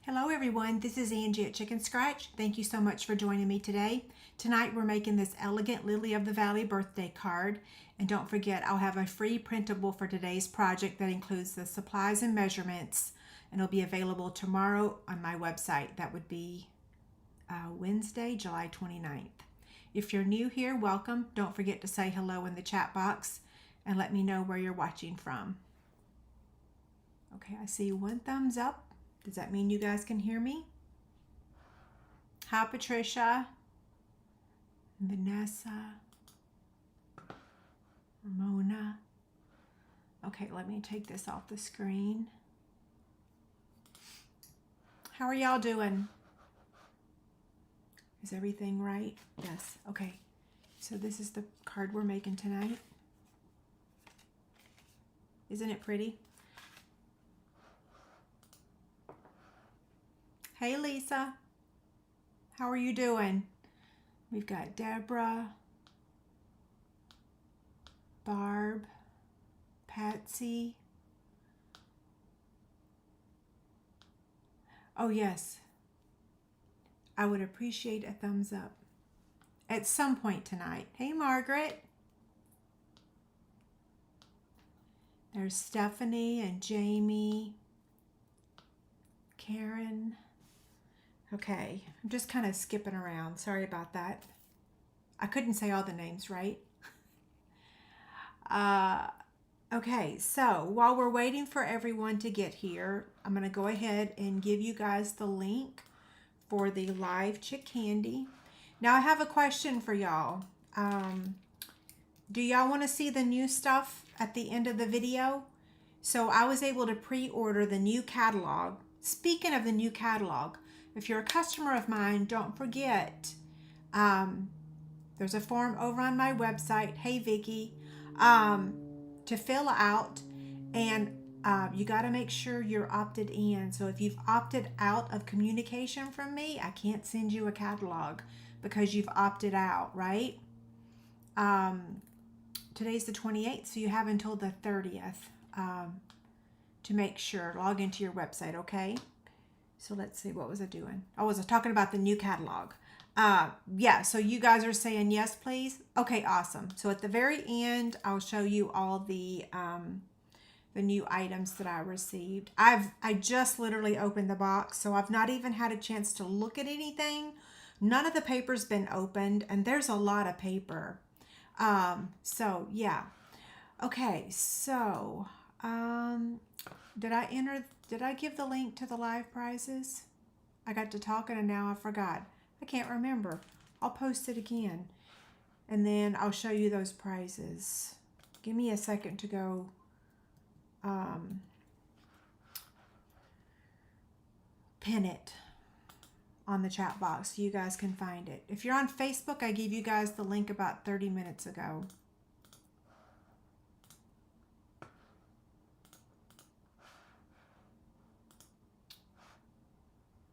Hello everyone, this is Angie at Chic and Scratch. Thank you so much for joining me today. Tonight we're making this elegant Lily of the Valley birthday card. And don't forget, I'll have a free printable for today's project that includes the supplies and measurements. And it'll be available tomorrow on my website. That would be Wednesday, July 29th. If you're new here, welcome. Don't forget to say hello in the chat box and let me know where you're watching from. Okay, I see one thumbs up. Does that mean you guys can hear me? Hi, Patricia, Vanessa, Ramona. Okay, let me take this off the screen. How are y'all doing? Is everything right? Yes. Okay. So this is the card we're making tonight. Isn't it pretty? Hey Lisa, how are you doing? We've got Deborah, Barb, Patsy. Oh yes, I would appreciate a thumbs up at some point tonight. Hey Margaret. There's Stephanie and Jamie, Karen. Okay, I'm just kind of skipping around. Sorry about that. I couldn't say all the names right. Okay, so while we're waiting for everyone to get here, I'm going to go ahead and give you guys the link for the live Chic Candy. Now I have a question for y'all. Do y'all want to see the new stuff at the end of the video? So I was able to pre-order the new catalog. Speaking of the new catalog, if you're a customer of mine, don't forget, there's a form over on my website, hey Vicki, to fill out, and you got to make sure you're opted in. So if you've opted out of communication from me, I can't send you a catalog because you've opted out, right? Today's the 28th, so you have until the 30th to make sure. Log into your website, okay? So let's see, what was I doing? I was talking about the new catalog. Yeah, so you guys are saying yes, please. Okay, awesome. So at the very end, I'll show you all the new items that I received. I just literally opened the box, so I've not even had a chance to look at anything. None of the paper's been opened, and there's a lot of paper. So yeah. Okay, so did I give the link to the live prizes? I got to talking and now I forgot. I can't remember. I'll post it again. And then I'll show you those prizes. Give me a second to go pin it on the chat box so you guys can find it. If you're on Facebook, I gave you guys the link about 30 minutes ago.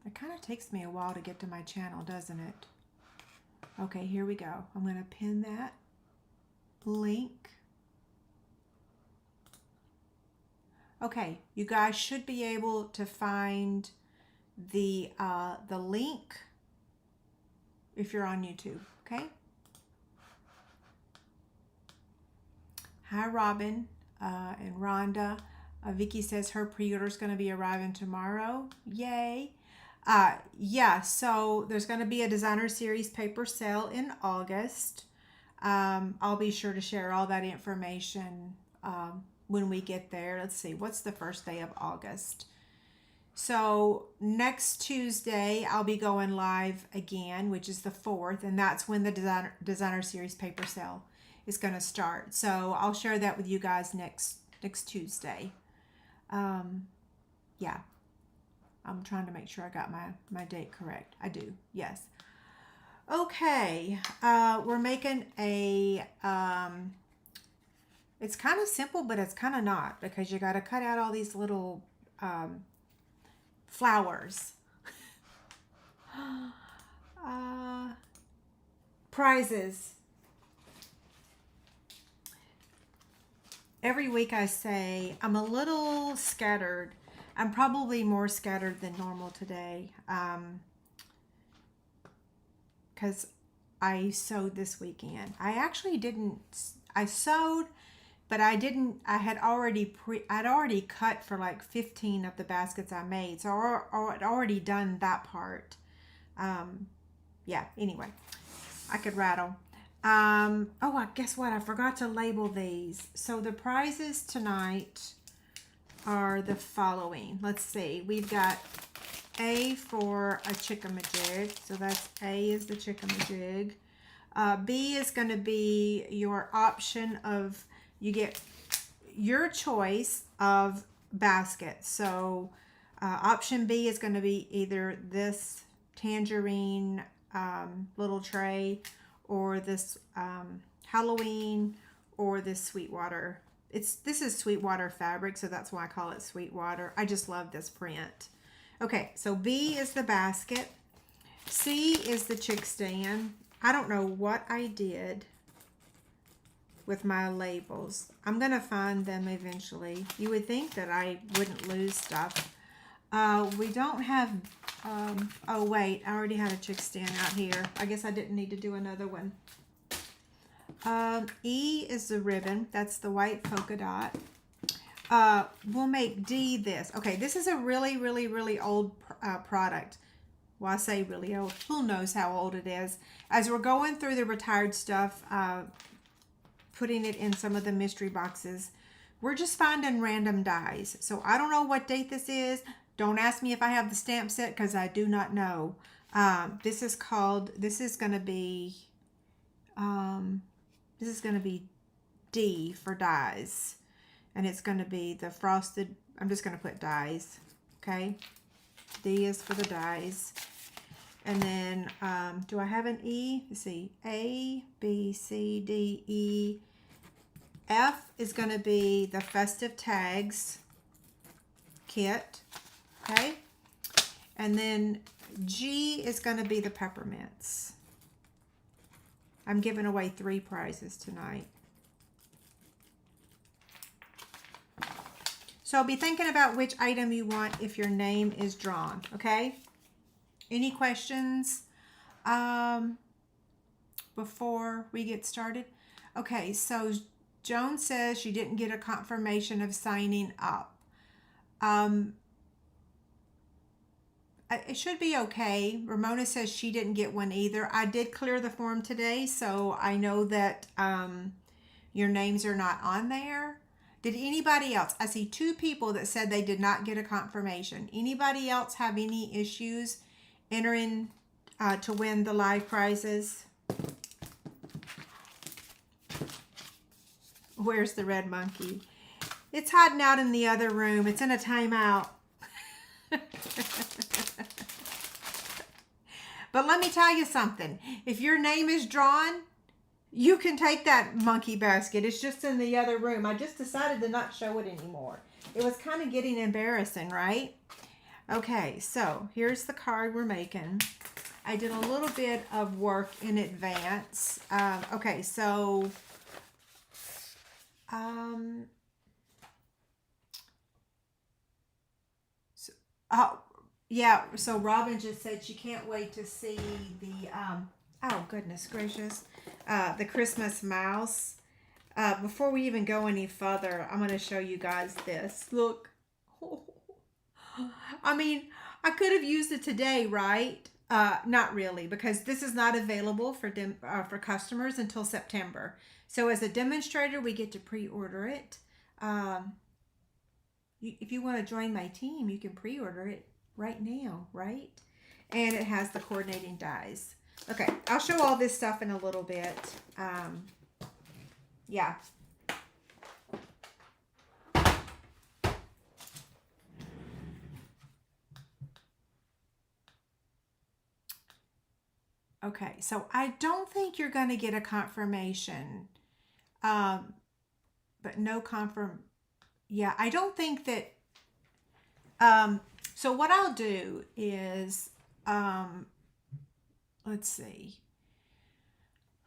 It kind of takes me a while to get to my channel, doesn't it? Okay, here we go. I'm going to pin that link. Okay, you guys should be able to find the link if you're on YouTube, okay? Hi, Robin and Rhonda. Vicki says her pre-order is going to be arriving tomorrow. Yay! Yeah, so there's going to be a designer series paper sale in August. I'll be sure to share all that information when we get there. Let's see, what's the first day of August? So next Tuesday, I'll be going live again, which is the 4th, and that's when the designer series paper sale is going to start. So I'll share that with you guys next Tuesday. Yeah. I'm trying to make sure I got my date correct. I do, yes. Okay, we're making a, it's kind of simple, but it's kind of not, because you got to cut out all these little flowers. Prizes. Every week I say I'm a little scattered I'm probably more scattered than normal today because I sewed this weekend. I actually didn't, I sewed, but I didn't, I'd already cut for like 15 of the baskets I made. So I'd already done that part. Yeah, anyway, I could rattle. Oh, I guess what? I forgot to label these. So the prizes tonight are the following. Let's see. We've got A for a chickamajig. So that's A is the chickamajig. B is going to be your option of, you get your choice of basket. So option B is going to be either this tangerine little tray, or this Halloween, or this Sweetwater. This is Sweetwater fabric, so that's why I call it Sweetwater. I just love this print. Okay, so B is the basket. C is the chick stand. I don't know what I did with my labels. I'm gonna find them eventually. You would think that I wouldn't lose stuff. We don't have, oh wait, I already had a chick stand out here. I guess I didn't need to do another one. E is the ribbon. That's the white polka dot. We'll make D this. Okay, this is a really, really, really old product. Well, I say really old. Who knows how old it is? As we're going through the retired stuff, putting it in some of the mystery boxes, we're just finding random dies. So I don't know what date this is. Don't ask me if I have the stamp set because I do not know. This is going to be D for dies. And it's going to be the frosted, I'm just going to put dies. Okay. D is for the dies. And then, do I have an E? Let's see. A, B, C, D, E. F is going to be the festive tags kit. Okay. And then G is going to be the peppermints. I'm giving away 3 prizes tonight. So be thinking about which item you want if your name is drawn, okay? Any questions before we get started? Okay, so Joan says she didn't get a confirmation of signing up. It should be okay. Ramona says she didn't get one either. I did clear the form today, so I know that your names are not on there. Did anybody else? I see 2 people that said they did not get a confirmation. Anybody else have any issues entering to win the live prizes? Where's the red monkey? It's hiding out in the other room. It's in a timeout. But let me tell you something. If your name is drawn, you can take that monkey basket. It's just in the other room. I just decided to not show it anymore. It was kind of getting embarrassing, right? Okay, so here's the card we're making. I did a little bit of work in advance. Okay, so yeah, so Robin just said she can't wait to see the, oh goodness gracious, the Christmas mouse. Before we even go any further, I'm going to show you guys this. Look. I mean, I could have used it today, right? Not really, because this is not available for customers until September. So as a demonstrator, we get to pre-order it. If you want to join my team, you can pre-order it right now, right? And it has the coordinating dies. Okay, I'll show all this stuff in a little bit. Yeah. Okay, so I don't think you're going to get a confirmation. But no yeah, I don't think that, so what I'll do is, let's see.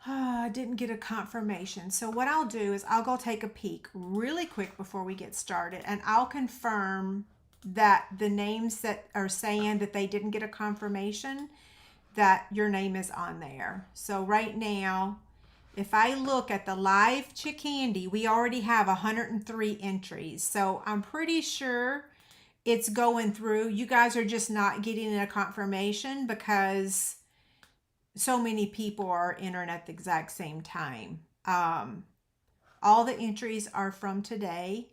I didn't get a confirmation. So what I'll do is I'll go take a peek really quick before we get started, and I'll confirm that the names that are saying that they didn't get a confirmation, that your name is on there. So right now, if I look at the live Chick Candy, we already have 103 entries. So I'm pretty sure it's going through. You guys are just not getting a confirmation because so many people are entering at the exact same time. All the entries are from today.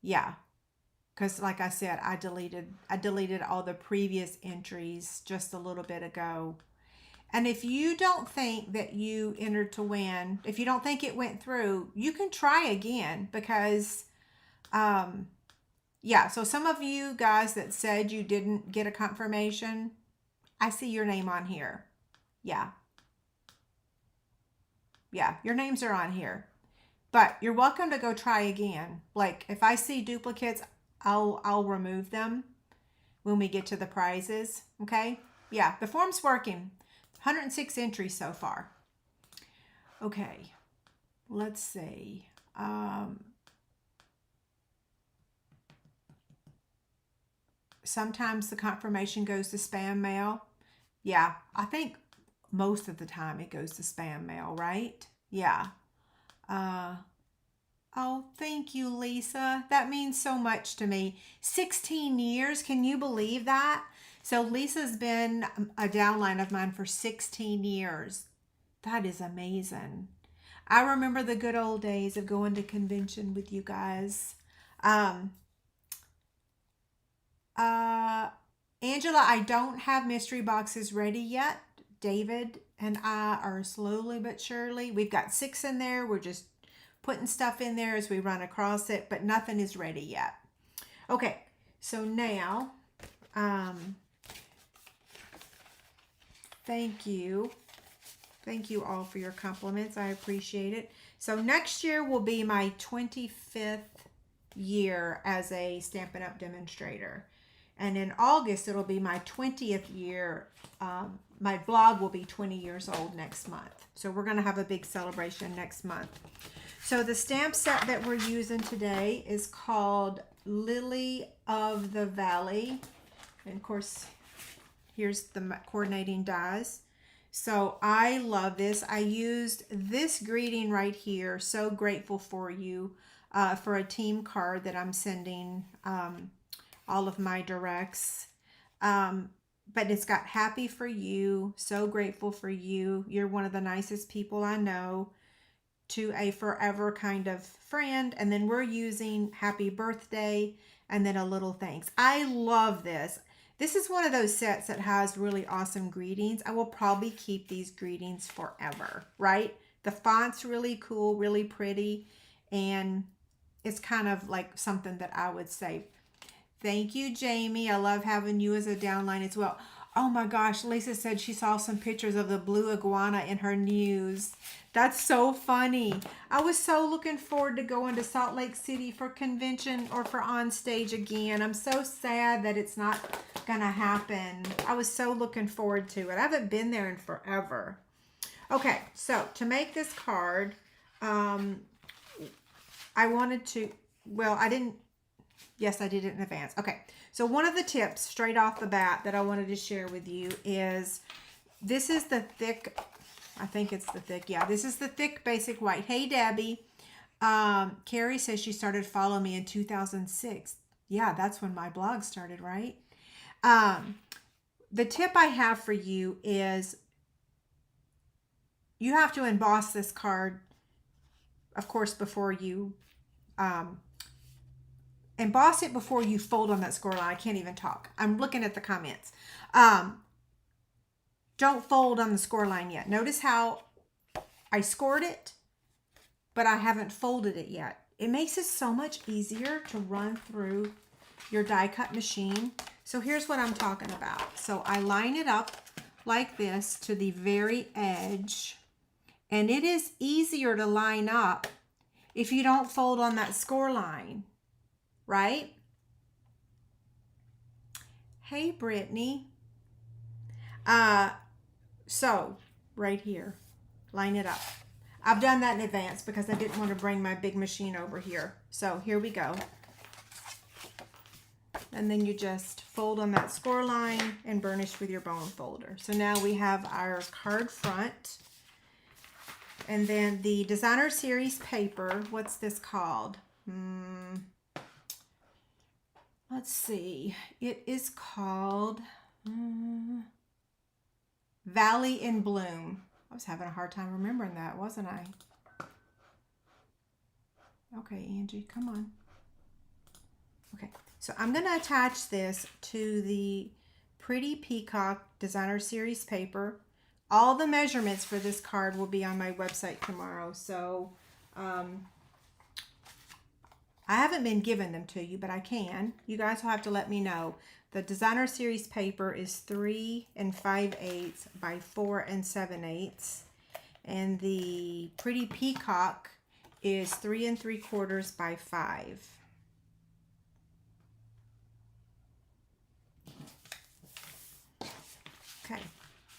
Yeah, because like I said, I deleted all the previous entries just a little bit ago. And if you don't think that you entered to win, if you don't think it went through, you can try again because, yeah, so some of you guys that said you didn't get a confirmation, I see your name on here. Yeah. Yeah, your names are on here. But you're welcome to go try again. Like if I see duplicates, I'll remove them when we get to the prizes. Okay? Yeah, the form's working. 106 entries so far. Okay, let's see. Sometimes the confirmation goes to spam mail. Yeah, I think most of the time it goes to spam mail, right? Yeah. Oh, thank you, Lisa. That means so much to me. 16 years, can you believe that? So Lisa's been a downline of mine for 16 years. That is amazing. I remember the good old days of going to convention with you guys. Angela, I don't have mystery boxes ready yet. David and I are slowly but surely. We've got 6 in there. We're just putting stuff in there as we run across it, but nothing is ready yet. Okay, so now, thank you. Thank you all for your compliments. I appreciate it. So next year will be my 25th year as a Stampin' Up! Demonstrator. And in August, it'll be my 20th year. My blog will be 20 years old next month. So we're going to have a big celebration next month. So the stamp set that we're using today is called Lily of the Valley. And of course, here's the coordinating dies. So I love this. I used this greeting right here. So grateful for you for a team card that I'm sending all of my directs. But it's got happy for you. So grateful for you. You're one of the nicest people I know. To a forever kind of friend. And then we're using happy birthday and then a little thanks. I love this. This is one of those sets that has really awesome greetings. I will probably keep these greetings forever, right? The font's really cool, really pretty, and it's kind of like something that I would say. Thank you, Jamie. I love having you as a downline as well. Oh my gosh, Lisa said she saw some pictures of the blue iguana in her news. That's so funny. I was so looking forward to going to Salt Lake City for convention or for on stage again. I'm so sad that it's not gonna happen. I was so looking forward to it. I haven't been there in forever. Okay, so to make this card, I wanted to, well, I didn't, yes, I did it in advance. Okay, so one of the tips straight off the bat that I wanted to share with you is, this is the thick, I think it's the thick, yeah, this is the thick basic white. Hey, Debbie. Carrie says she started following me in 2006. Yeah, that's when my blog started, right? The tip I have for you is you have to emboss this card, of course, before you emboss it before you fold on that score line. I can't even talk. I'm looking at the comments. Don't fold on the score line yet. Notice how I scored it, but I haven't folded it yet. It makes it so much easier to run through your die cut machine. So here's what I'm talking about. So I line it up like this to the very edge, and it is easier to line up if you don't fold on that score line, right? Hey, Brittany. So right here, line it up. I've done that in advance because I didn't want to bring my big machine over here. So here we go. and then you just fold on that score line and burnish with your bone folder. So now we have our card front. And then the designer series paper, what's this called? Let's see. It is called Valley in Bloom. I was having a hard time remembering that, wasn't I? Okay, Angie, come on. Okay, so I'm going to attach this to the Pretty Peacock Designer Series paper. All the measurements for this card will be on my website tomorrow. So I haven't been giving them to you, but I can. You guys will have to let me know. The Designer Series paper is 3 5/8 by 4 7/8. And the Pretty Peacock is 3 3/4 by 5. Okay.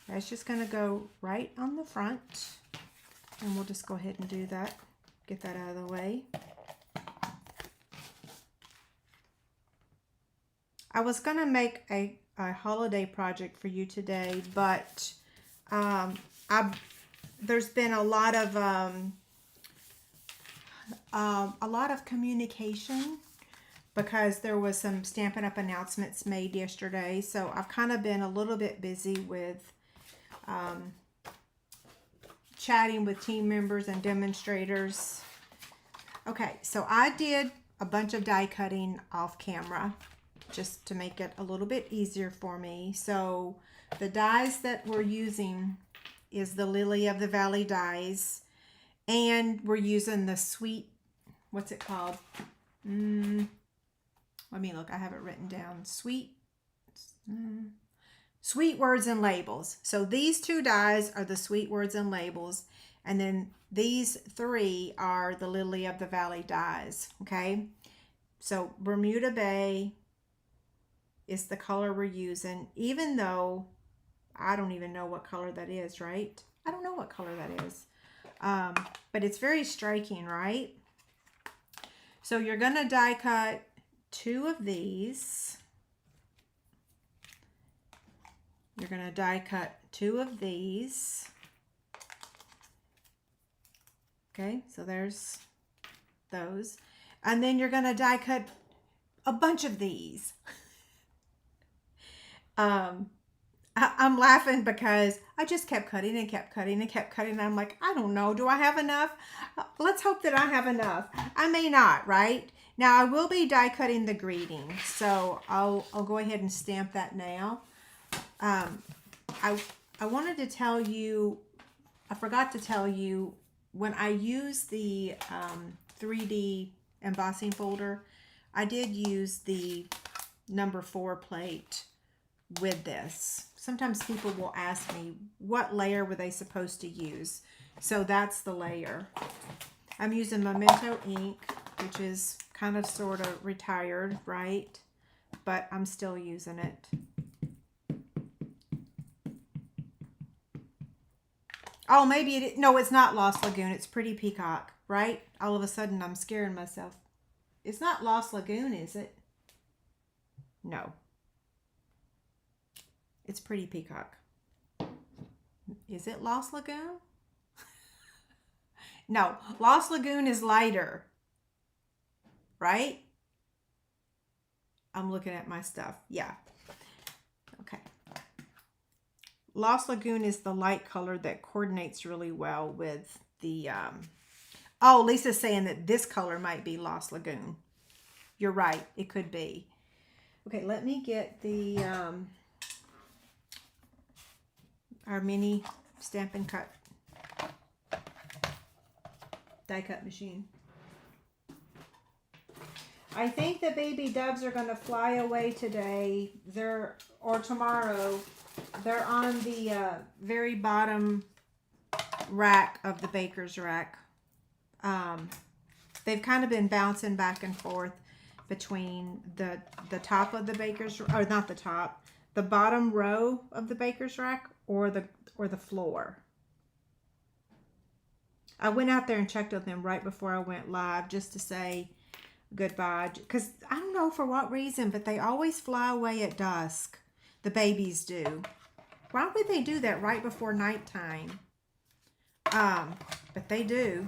That's just going to go right on the front, and we'll just go ahead and do that, get that out of the way. I was going to make a holiday project for you today, but there's been a lot of communication because there was some Stampin' Up! Announcements made yesterday, so I've kind of been a little bit busy with chatting with team members and demonstrators. Okay, so I did a bunch of die cutting off camera just to make it a little bit easier for me. So the dies that we're using is the Lily of the Valley dies, and we're using the sweet, what's it called? Let me look, I have it written down. Sweet Words and Labels. So these two dies are the Sweet Words and Labels, and then these 3 are the Lily of the Valley dies. Okay, so Bermuda Bay is the color we're using, even though I don't even know what color that is, right? I don't know what color that is, but it's very striking, right? So you're gonna die cut 2 of these. You're going to die cut 2 of these. Okay, so there's those. And then you're going to die cut a bunch of these. I'm laughing because I just kept cutting and kept cutting and kept cutting. And I'm like, I don't know. Do I have enough? Let's hope that I have enough. I may not, right? Now, I will be die cutting the greeting. So I'll go ahead and stamp that now. I wanted to tell you, I forgot to tell you, when I use the 3D embossing folder, I did use the number 4 plate with this. Sometimes people will ask me, what layer were they supposed to use? So that's the layer. I'm using Memento ink, which is kind of sort of retired, right? But I'm still using it. Oh, maybe no, it's not Lost Lagoon. It's Pretty Peacock, right? All of a sudden, I'm scaring myself. It's not Lost Lagoon, is it? No. It's Pretty Peacock. Is it Lost Lagoon? No, Lost Lagoon is lighter, right? I'm looking at my stuff. Yeah. Okay. Lost Lagoon is the light color that coordinates really well with the, oh, Lisa's saying that this color might be Lost Lagoon. You're right, it could be. Okay, let me get the, our mini Stampin' Cut die cut machine. I think the baby doves are going to fly away today, or tomorrow. They're on the very bottom rack of the baker's rack. They've kind of been bouncing back and forth between the top of the baker's, or not the top, the bottom row of the baker's rack or the floor. I went out there and checked with them right before I went live just to say, goodbye. Because I don't know for what reason, but they always fly away at dusk. The babies do. Why would they do that right before nighttime? But they do.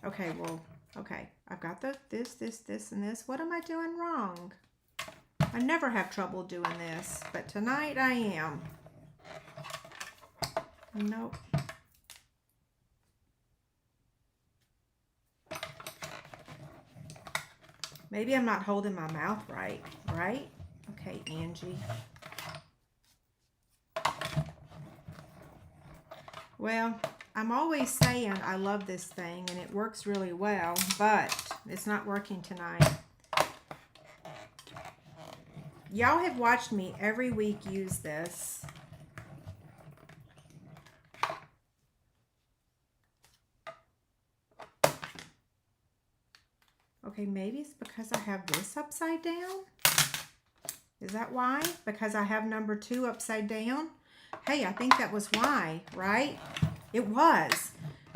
Okay, well, okay. I've got this, and this. What am I doing wrong? I never have trouble doing this, but tonight I am. Nope. Maybe I'm not holding my mouth right, right? Okay, Angie. Well, I'm always saying I love this thing and it works really well, but it's not working tonight. Y'all have watched me every week use this. Okay, maybe it's because I have this upside down. Is that why? Because I have number 2 upside down? Hey, I think that was why, right? It was.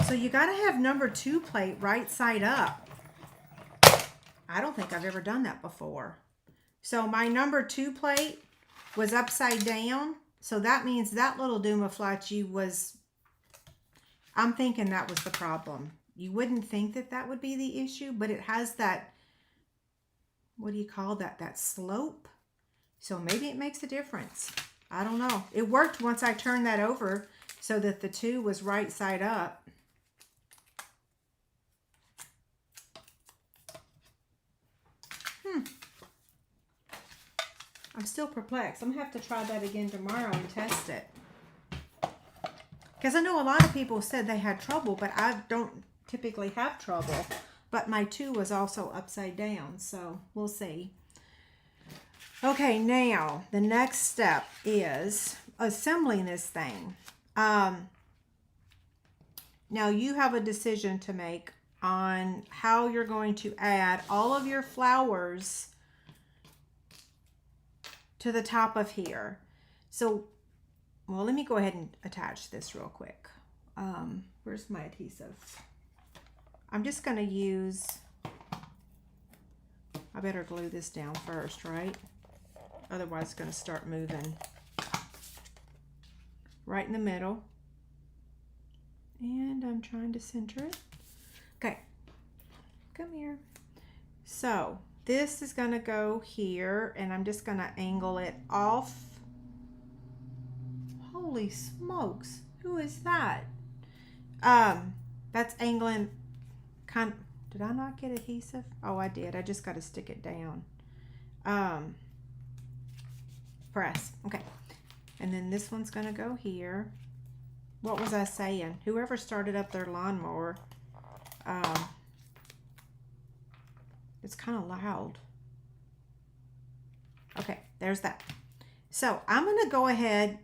So you got to have number 2 plate right side up. I don't think I've ever done that before. So my number 2 plate was upside down. So that means that little Dumaflachi was, I'm thinking that was the problem. You wouldn't think that that would be the issue, but it has that, what do you call that? That slope. So maybe it makes a difference. I don't know. It worked once I turned that over so that the 2 was right side up. I'm still perplexed. I'm going to have to try that again tomorrow and test it. Because I know a lot of people said they had trouble, but I don't typically have trouble. But my 2 was also upside down, so we'll see. Okay, now the next step is assembling this thing. Now you have a decision to make on how you're going to add all of your flowers to the top of here. So, well, let me go ahead and attach this real quick. Where's my adhesive? I'm just going to use, I better glue this down first, right? Otherwise it's going to start moving. Right in the middle. And I'm trying to center it. Okay, come here. So this is going to go here, and I'm just going to angle it off. Holy smokes, who is that? That's angling kind of, did I not get adhesive? Oh, I did. I just got to stick it down. Press. Okay. And then this one's going to go here. What was I saying? Whoever started up their lawnmower, it's kind of loud. Okay, there's that. So I'm going to go ahead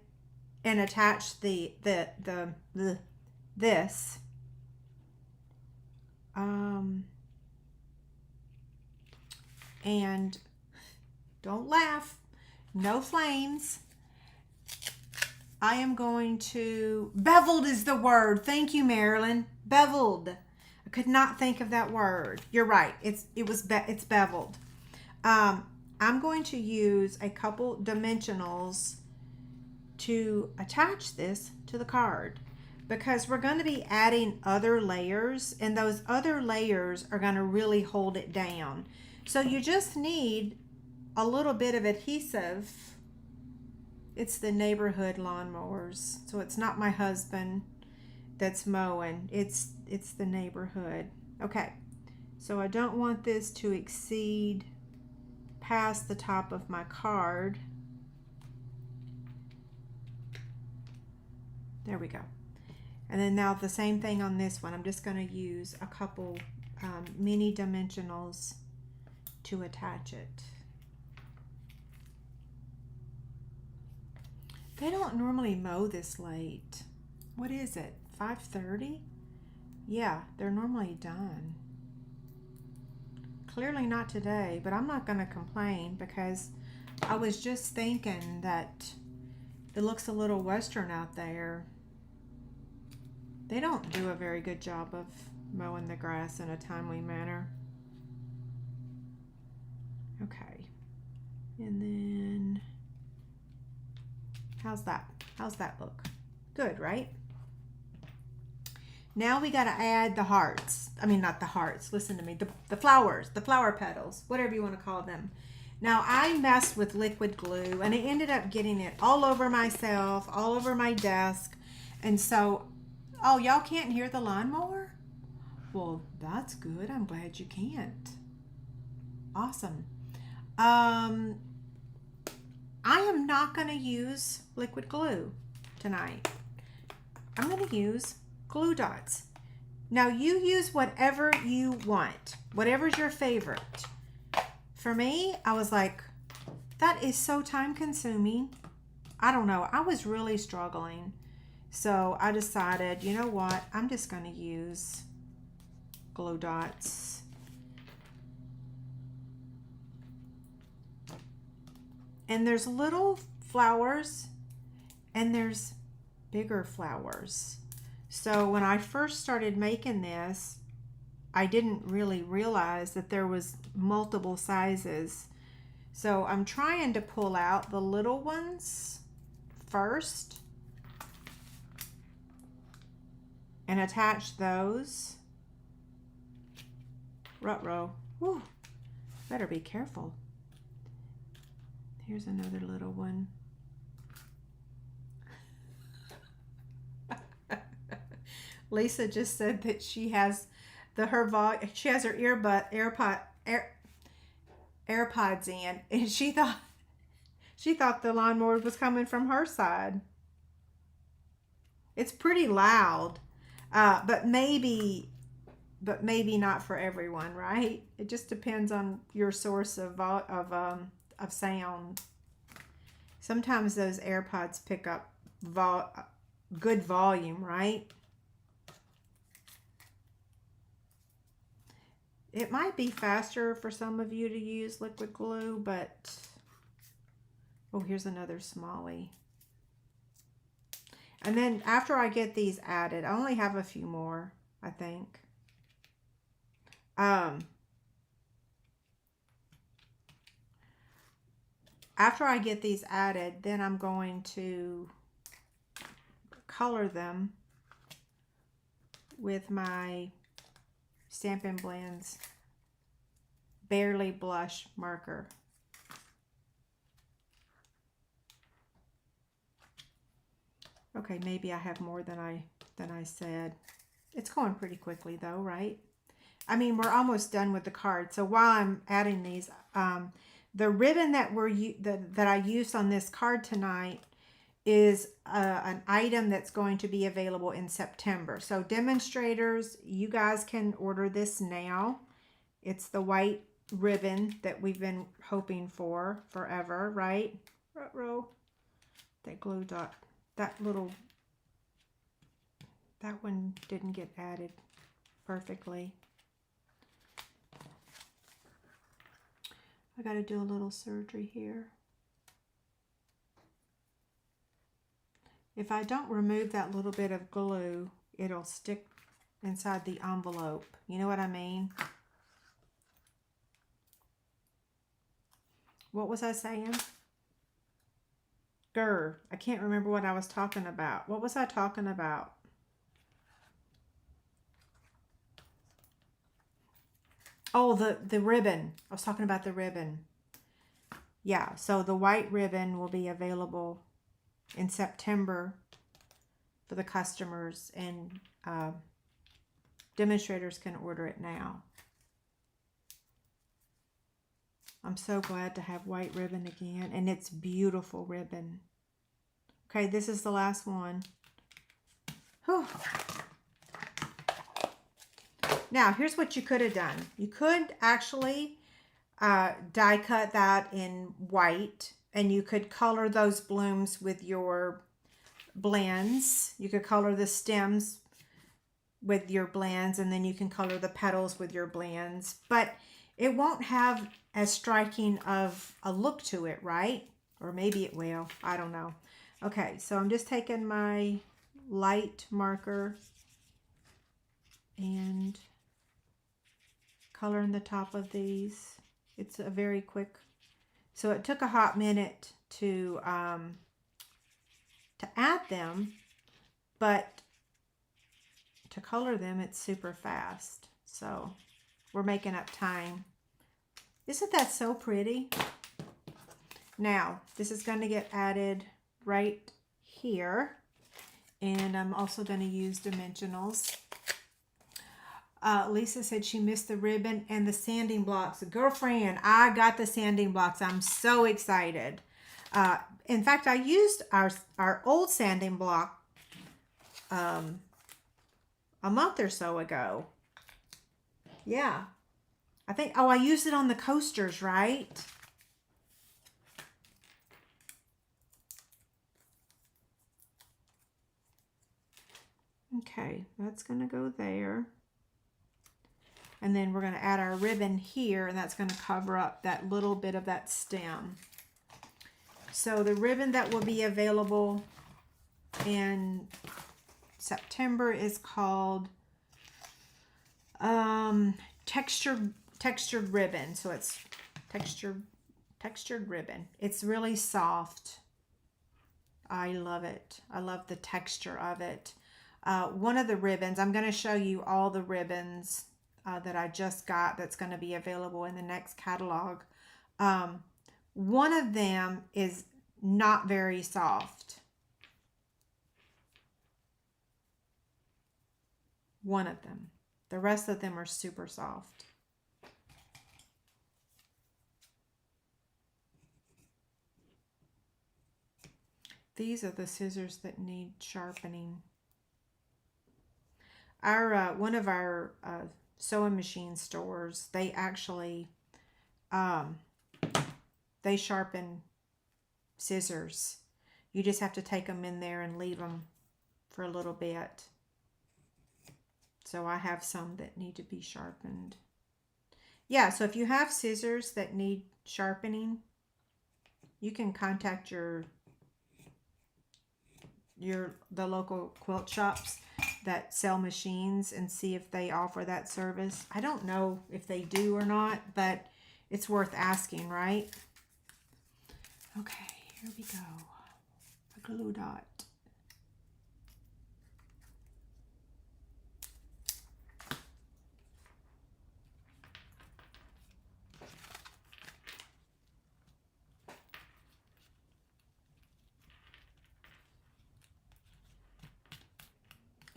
and attach this. And don't laugh. No flames. I am going to, beveled is the word. Thank you, Marilyn. Beveled. I could not think of that word. You're right. It's beveled. I'm going to use a couple dimensionals to attach this to the card, because we're going to be adding other layers, and those other layers are going to really hold it down. So you just need a little bit of adhesive. It's the neighborhood lawnmowers, so it's not my husband that's mowing. It's the neighborhood. Okay, so I don't want this to exceed past the top of my card. There we go. And then now the same thing on this one. I'm just going to use a couple mini dimensionals to attach it. They don't normally mow this late. What is it? 5:30? Yeah, they're normally done. Clearly not today, but I'm not going to complain, because I was just thinking that it looks a little western out there. They don't do a very good job of mowing the grass in a timely manner. Okay. And then, how's that? How's that look? Good, right? Now we got to add the hearts. I mean, not the hearts. Listen to me. The flowers, the flower petals, whatever you want to call them. Now, I messed with liquid glue, and I ended up getting it all over myself, all over my desk. And so, oh, y'all can't hear the lawnmower? Well, that's good. I'm glad you can't. Awesome. I am not going to use liquid glue tonight. I'm going to use glue dots. Now you use whatever you want, whatever's your favorite. For me, I was like, that is so time consuming. I don't know. I was really struggling. So I decided, you know what? I'm just going to use glue dots. And there's little flowers and there's bigger flowers. So when I first started making this, I didn't really realize that there was multiple sizes. So I'm trying to pull out the little ones first and attach those. Ruh-roh. Whew. Better be careful. Here's another little one. Lisa just said that she has her AirPods in, and she thought the lawnmower was coming from her side. It's pretty loud, but maybe not for everyone, right? It just depends on your source of sound. Sometimes those AirPods pick up good volume, right? It might be faster for some of you to use liquid glue, but oh, here's another smallie. And then after I get these added, I only have a few more, I think. After I get these added, then I'm going to color them with my Stampin' Blends Barely Blush marker. Okay, maybe I have more than I said. It's going pretty quickly though, right? I mean, we're almost done with the card. So while I'm adding these, the ribbon that I used on this card tonight is an item that's going to be available in September. So demonstrators, you guys can order this now. It's the white ribbon that we've been hoping for forever, right? Ruh-roh. That glue dot, that one didn't get added perfectly. I got to do a little surgery here. If I don't remove that little bit of glue, it'll stick inside the envelope. You know what I mean? What was I saying? Grr. I can't remember what I was talking about. What was I talking about? Oh, the ribbon. I was talking about the ribbon. Yeah, so the white ribbon will be available in September for the customers, and demonstrators can order it now. I'm so glad to have white ribbon again, and it's beautiful ribbon. Okay, this is the last one. Whew. Now, here's what you could have done. You could actually die cut that in white, and you could color those blooms with your blends. You could color the stems with your blends, and then you can color the petals with your blends. But it won't have as striking of a look to it, right? Or maybe it will. I don't know. Okay, so I'm just taking my light marker and coloring the top of these. It's a very quick, so it took a hot minute to add them, but to color them, it's super fast. So we're making up time. Isn't that so pretty? Now, this is going to get added right here. And I'm also going to use dimensionals. Lisa said she missed the ribbon and the sanding blocks. Girlfriend, I got the sanding blocks. I'm so excited. In fact, I used our old sanding block a month or so ago. Yeah. I think, oh, I used it on the coasters, right? Okay, that's going to go there. And then we're going to add our ribbon here, and that's going to cover up that little bit of that stem. So the ribbon that will be available in September is called textured ribbon. So it's textured ribbon. It's really soft. I love it. I love the texture of it. One of the ribbons, I'm going to show you all the ribbons that I just got that's going to be available in the next catalog. One of them is not very soft. One of them. The rest of them are super soft. These are the scissors that need sharpening. Our one of our sewing machine stores, they actually they sharpen scissors. You just have to take them in there and leave them for a little bit. So I have some that need to be sharpened. Yeah, so if you have scissors that need sharpening, you can contact the local quilt shops that sell machines and see if they offer that service. I don't know if they do or not, but it's worth asking, right? Okay, here we go. A glue dot.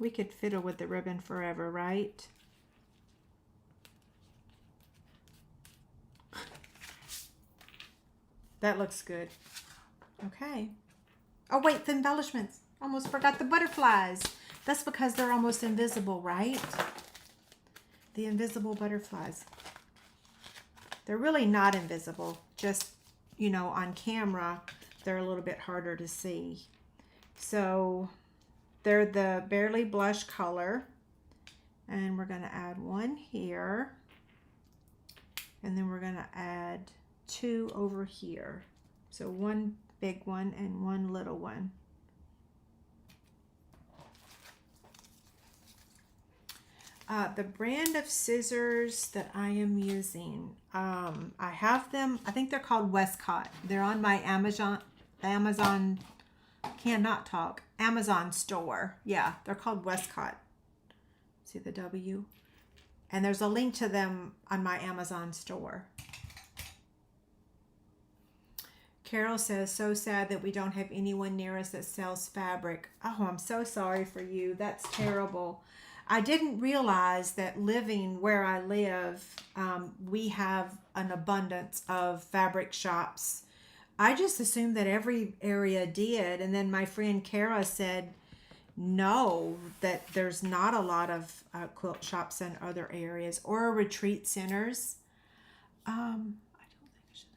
We could fiddle with the ribbon forever, right? That looks good. Okay. Oh, wait, the embellishments. Almost forgot the butterflies. That's because they're almost invisible, right? The invisible butterflies. They're really not invisible. Just, you know, on camera, they're a little bit harder to see. So they're the Barely Blush color. And we're going to add one here. And then we're going to add two over here. So one big one and one little one. The brand of scissors that I am using, I have them, I think they're called Westcott. They're on my Amazon store. Yeah, they're called Westcott. See the W? And there's a link to them on my Amazon store. Carol says, so sad that we don't have anyone near us that sells fabric. Oh, I'm so sorry for you. That's terrible. I didn't realize that living where I live, we have an abundance of fabric shops. I just assumed that every area did. And then my friend Kara said, no, that there's not a lot of quilt shops in other areas or retreat centers. I don't think I should.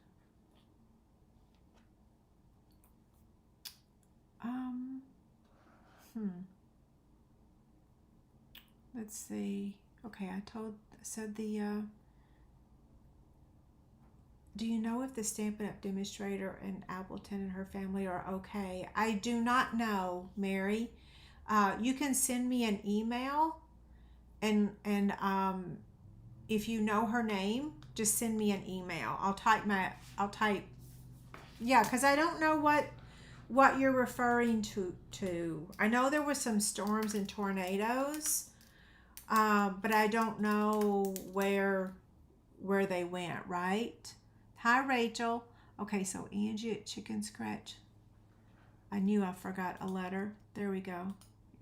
Let's see. Okay, said the, do you know if the Stampin' Up! Demonstrator and Appleton and her family are okay? I do not know, Mary. You can send me an email and if you know her name, just send me an email. I'll type, yeah, because I don't know what you're referring to. I know there was some storms and tornadoes, but I don't know where they went, right? Hi, Rachel. Okay, so Angie at Chicken Scratch. I knew I forgot a letter. There we go.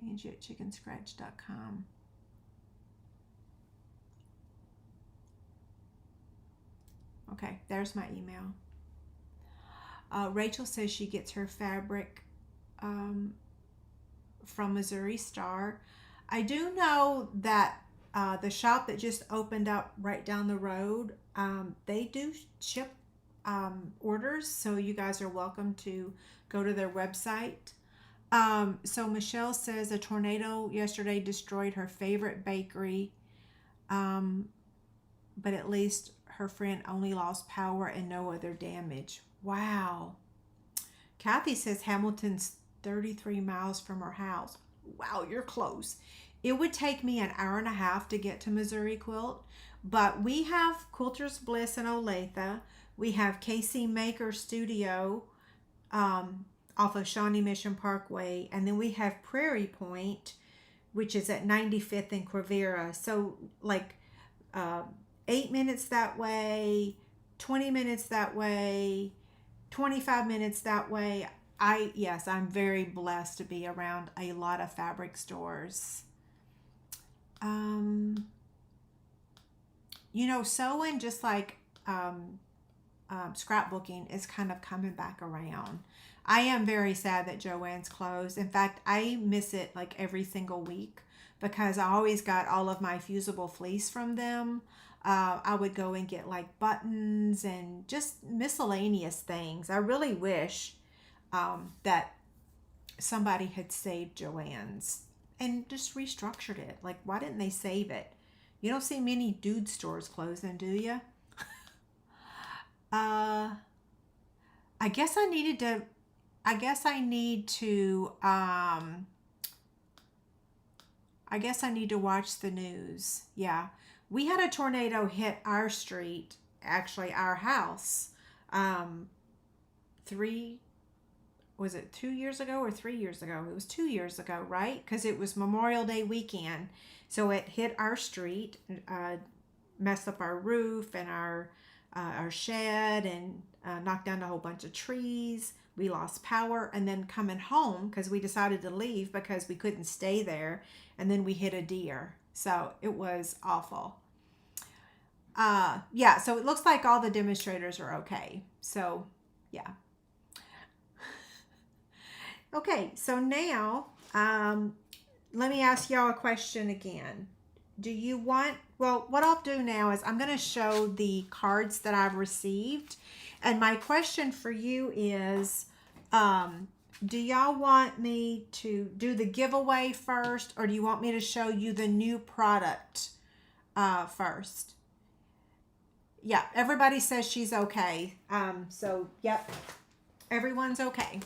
Angie at chickenscratch.com. Okay, there's my email. Rachel says she gets her fabric from Missouri Star. I do know that the shop that just opened up right down the road, they do ship orders, so you guys are welcome to go to their website. So Michelle says a tornado yesterday destroyed her favorite bakery, but at least her friend only lost power and no other damage. Wow. Kathy says Hamilton's 33 miles from her house. Wow, you're close. It would take me an hour and a half to get to Missouri Quilt, but we have Quilter's Bliss in Olathe. We have KC Maker Studio off of Shawnee Mission Parkway, and then we have Prairie Point, which is at 95th and Quivira. So like 8 minutes that way, 20 minutes that way, 25 minutes that way. Yes, I'm very blessed to be around a lot of fabric stores. You know, sewing, just like scrapbooking, is kind of coming back around. I am very sad that Joann's closed. In fact, I miss it like every single week because I always got all of my fusible fleece from them. I would go and get like buttons and just miscellaneous things. I really wish that somebody had saved Joann's and just restructured it. Like, why didn't they save it? You don't see many dude stores closing, do you? I guess I need to watch the news. Yeah. We had a tornado hit our street, actually our house, 2 years ago or 3 years ago? It was 2 years ago, right? Because it was Memorial Day weekend. So it hit our street, messed up our roof and our shed, and knocked down a whole bunch of trees. We lost power, and then coming home, because we decided to leave because we couldn't stay there, and then we hit a deer. So it was awful. Yeah, so it looks like all the demonstrators are okay. So, yeah. Okay, so now, let me ask y'all a question again. Do you want, well, what I'll do now is I'm going to show the cards that I've received. And my question for you is, do y'all want me to do the giveaway first, or do you want me to show you the new product first? Yeah, everybody says she's okay. So, yep, everyone's okay.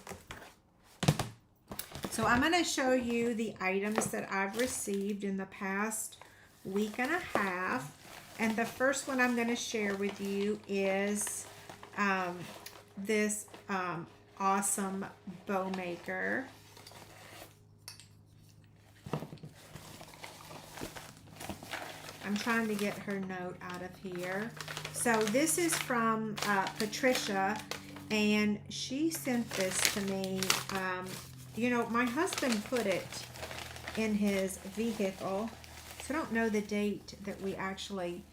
So I'm going to show you the items that I've received in the past week and a half. And the first one I'm going to share with you is this awesome bow maker. I'm trying to get her note out of here. So this is from Patricia, and she sent this to me. You know, my husband put it in his vehicle, so I don't know the date that we actually,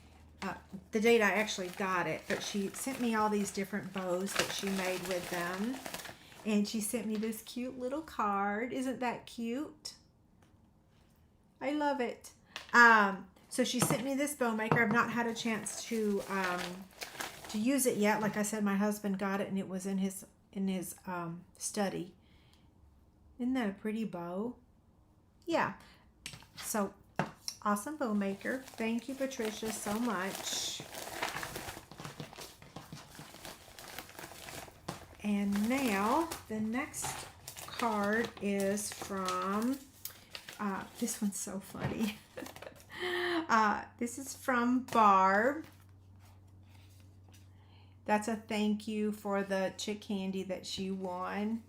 the date I actually got it, but she sent me all these different bows that she made with them, and she sent me this cute little card. Isn't that cute? I love it. So she sent me this bow maker. I've not had a chance to use it yet. Like I said, my husband got it, and it was in his study. Isn't that a pretty bow? Yeah. So, awesome bow maker. Thank you, Patricia, so much. And now, the next card is from, this one's so funny. This is from Barb. That's a thank you for the Chick candy that she won.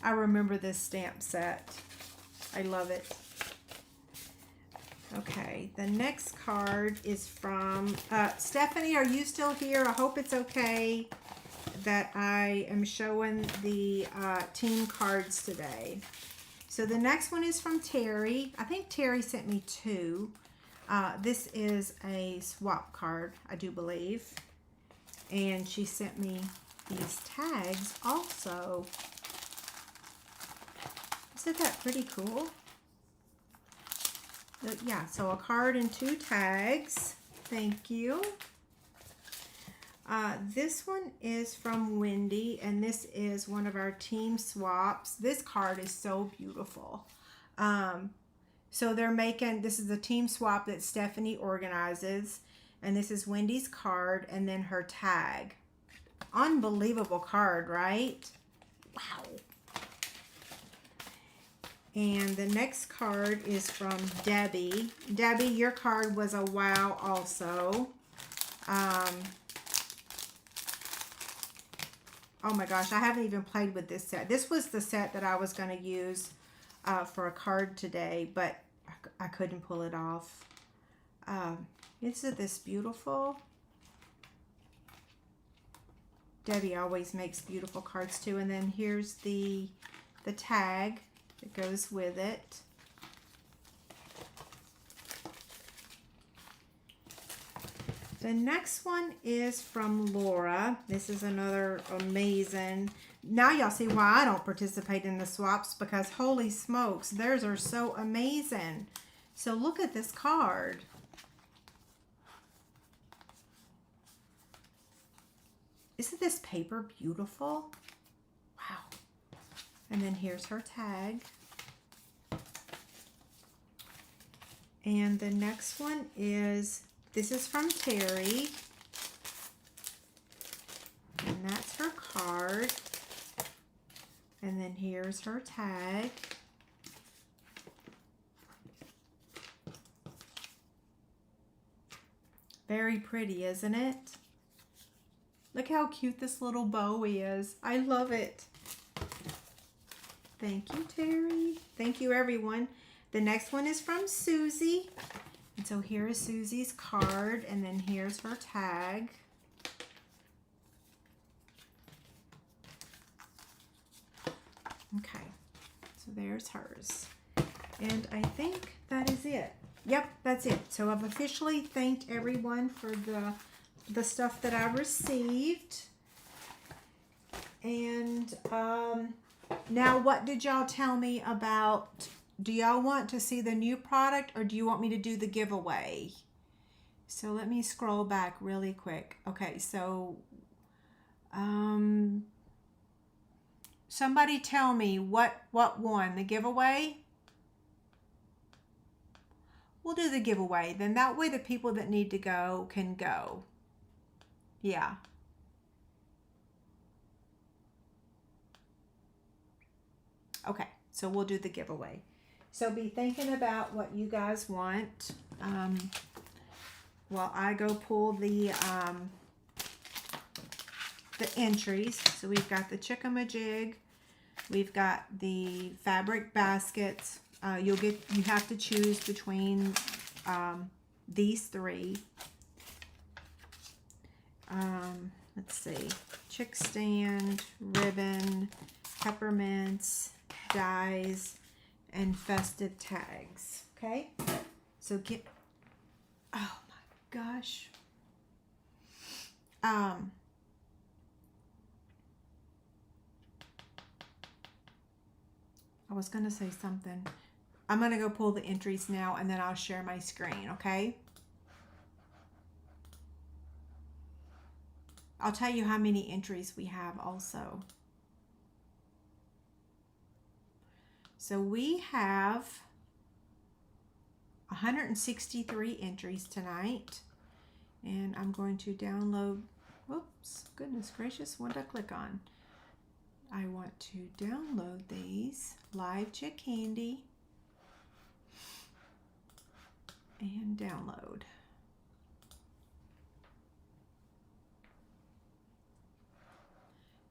I remember this stamp set. I love it. Okay, the next card is from Stephanie. Are you still here? I hope it's okay that I am showing the team cards today. So the next one is from Terry. I think Terry sent me two. This is a swap card, I do believe. And she sent me these tags also. Isn't that pretty cool? Yeah, so a card and two tags. Thank you. This one is from Wendy, and this is one of our team swaps. This card is so beautiful. So they're making, this is the team swap that Stephanie organizes, and this is Wendy's card and then her tag. Unbelievable card, right? Wow. And the next card is from Debbie. Debbie, your card was a wow also. Oh my gosh, I haven't even played with this set. This was the set that I was going to use for a card today, but I couldn't pull it off. Isn't this beautiful? Debbie always makes beautiful cards too. And then here's the tag that goes with it. The next one is from Laura. This is another amazing. Now y'all see why I don't participate in the swaps, because holy smokes, theirs are so amazing. So look at this card. Isn't this paper beautiful? Wow. And then here's her tag. And the next one is, this is from Terry. And that's her card. And then here's her tag. Very pretty, isn't it? Look how cute this little bow is. I love it. Thank you, Terry. Thank you, everyone. The next one is from Susie. And so here is Susie's card, and then here's her tag. Okay, so there's hers. And I think that is it. Yep, that's it. So I've officially thanked everyone for the stuff that I received. And now what did y'all tell me about? Do y'all want to see the new product, or do you want me to do the giveaway? So let me scroll back really quick. Okay, so somebody tell me what won the giveaway. We'll do the giveaway. Then that way the people that need to go can go. Yeah. Okay, so we'll do the giveaway. So be thinking about what you guys want while I go pull the entries. So we've got the Chick-a-ma-jig, we've got the fabric baskets. You have to choose between these three. Let's see, chick stand, ribbon, peppermints, dies, and festive tags. Okay, so get, oh my gosh. I was gonna say something. I'm gonna go pull the entries now, and then I'll share my screen, okay? I'll tell you how many entries we have also. So we have 163 entries tonight, and I'm going to download, whoops, goodness gracious, what did I click on? I want to download these, Live Chick Candy, and download.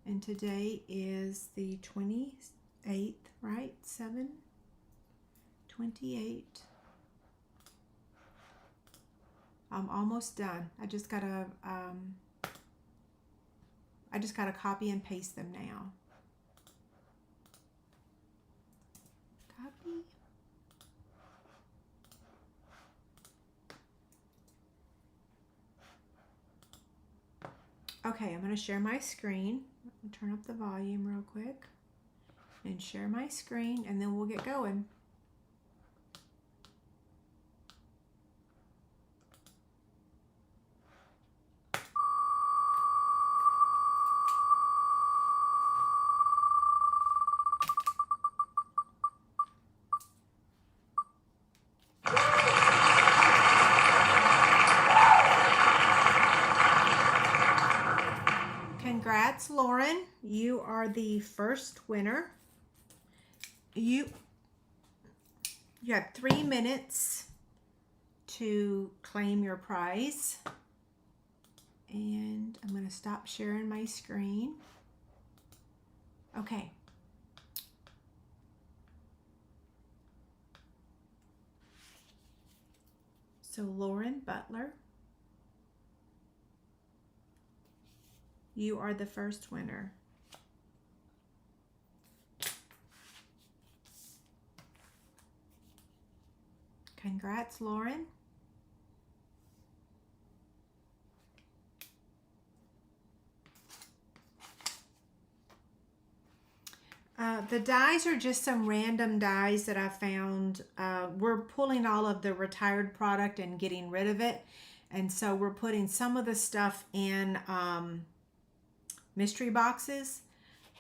And today is the 28th, right? 7/28. I'm almost done. I just gotta copy and paste them now. Copy. Okay, I'm going to share my screen. Turn up the volume real quick and share my screen, and then we'll get going. Congrats, Lauren. You are the first winner. You have 3 minutes to claim your prize. And I'm going to stop sharing my screen. Okay. So Lauren Butler, you are the first winner. Congrats, Lauren. The dies are just some random dies that I found. We're pulling all of the retired product and getting rid of it. And so we're putting some of the stuff in mystery boxes.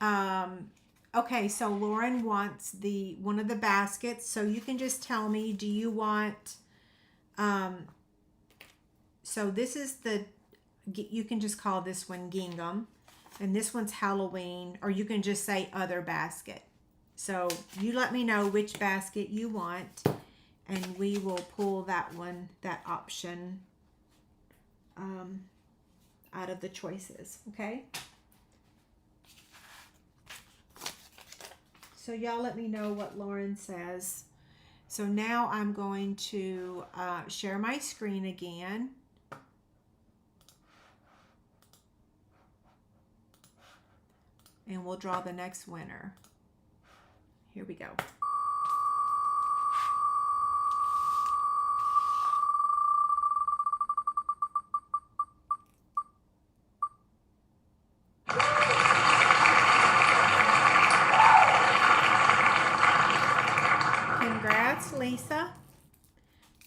Okay, so Lauren wants one of the baskets. So you can just tell me, do you want, so this is you can just call this one gingham. And this one's Halloween, or you can just say other basket. So you let me know which basket you want, and we will pull that option out of the choices, okay? So y'all let me know what Lauren says. So now I'm going to share my screen again. And we'll draw the next winner. Here we go. Congrats, Lisa.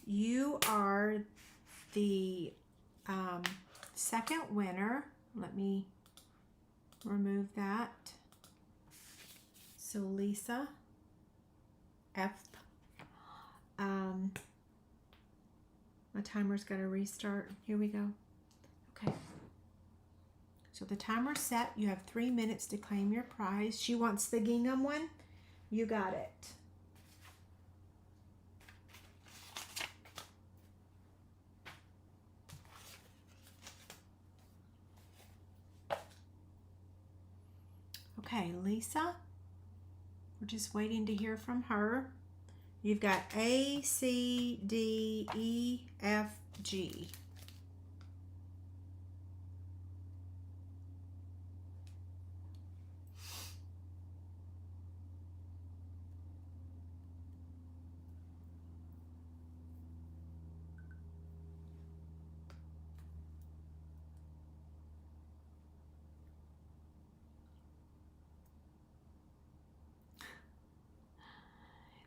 You are the second winner. Let me remove that. So Lisa F. My timer's got to restart. Here we go. Okay. So the timer's set. You have 3 minutes to claim your prize. She wants the gingham one. You got it. Okay, Lisa, we're just waiting to hear from her. You've got A, C, D, E, F, G.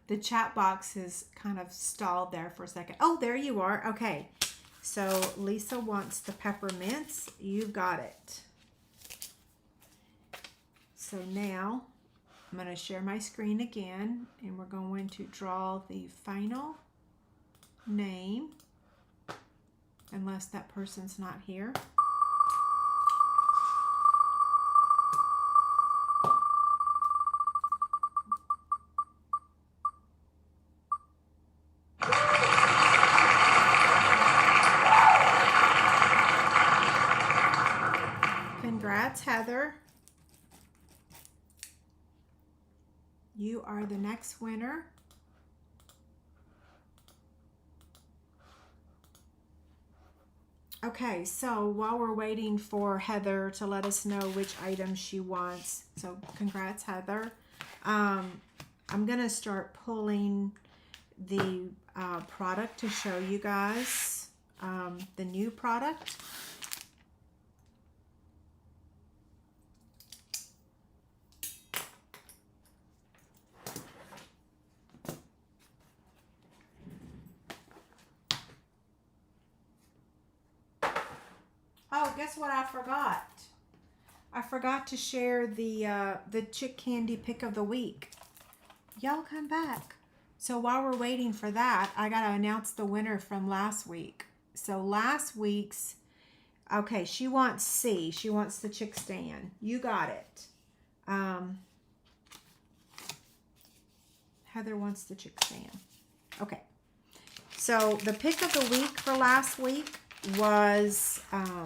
The chat box is kind of stalled there for a second. Oh, there you are. Okay. So Lisa wants the peppermints. You've got it. So now I'm going to share my screen again, and we're going to draw the final name, unless that person's not here. Congrats, Heather. You are the next winner. Okay, so while we're waiting for Heather to let us know which item she wants, so congrats, Heather. I'm gonna start pulling the product to show you guys the new product. Oh, guess what I forgot? I forgot to share the Chick Candy pick of the week. Y'all come back. So while we're waiting for that, I gotta announce the winner from last week. So last week's, okay, she wants C. She wants the Chick stand. You got it. Heather wants the Chick stand. Okay. So the pick of the week for last week was, let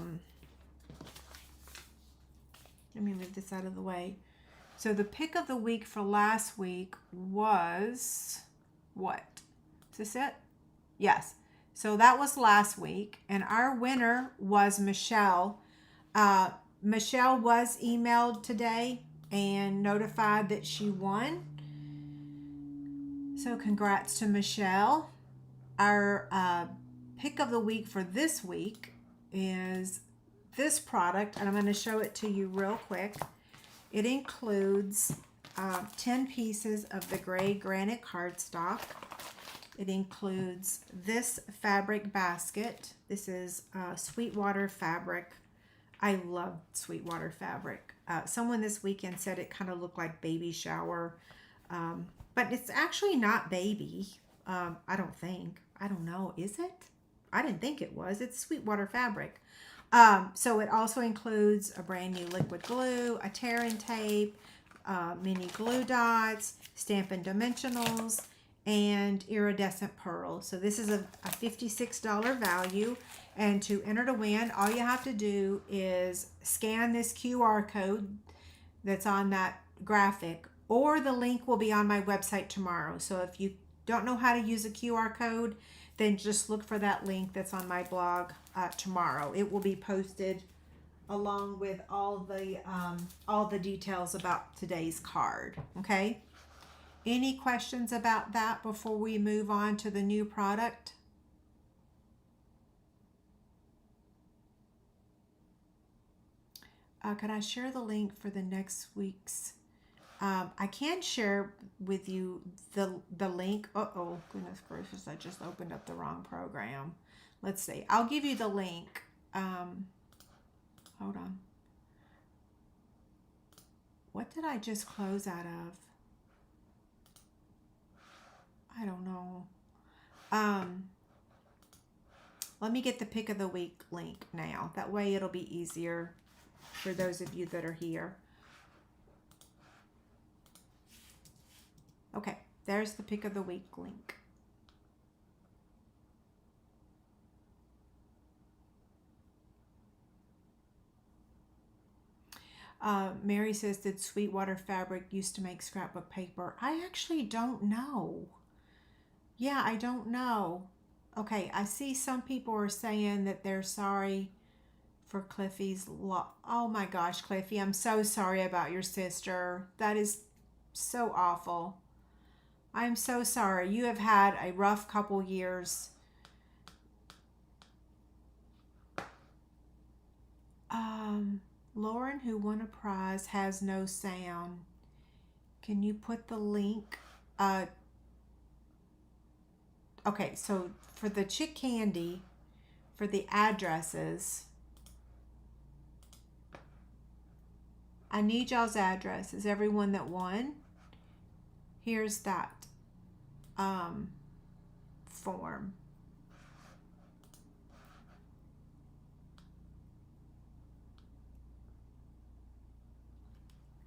me move this out of the way. So the pick of the week for last week was what? Is this it? Yes. So that was last week, and our winner was Michelle. Michelle was emailed today and notified that she won. So congrats to Michelle. Our pick of the week for this week is this product, and I'm going to show it to you real quick. It includes 10 pieces of the gray granite cardstock. It includes this fabric basket. This is Sweetwater fabric. I love Sweetwater fabric. Someone this weekend said it kind of looked like baby shower, but it's actually not baby. I don't think. I don't know. Is it? I didn't think it was. It's Sweetwater fabric. So it also includes a brand new liquid glue, a tear and tape, mini glue dots, Stampin' Dimensionals, and iridescent pearl. So this is a $56 value. And to enter to win, all you have to do is scan this QR code that's on that graphic, or the link will be on my website tomorrow. So if you don't know how to use a QR code, then just look for that link that's on my blog tomorrow. It will be posted along with all the details about today's card. Okay? Any questions about that before we move on to the new product? Could I share the link for the next week's? I can share with you the link. Uh-oh, goodness gracious, I just opened up the wrong program. Let's see. I'll give you the link. Hold on. What did I just close out of? I don't know. Let me get the pick of the week link now. That way it'll be easier for those of you that are here. Okay, there's the pick of the week link. Mary says, did Sweetwater fabric used to make scrapbook paper? I actually don't know. Yeah, I don't know. Okay, I see some people are saying that they're sorry for Cliffy's loss. Oh my gosh, Cliffy, I'm so sorry about your sister. That is so awful. I'm so sorry. You have had a rough couple years. Lauren, who won a prize, has no sound. Can you put the link? Okay, so for the Chick Candy, for the addresses, I need y'all's addresses, everyone that won. Here's that form.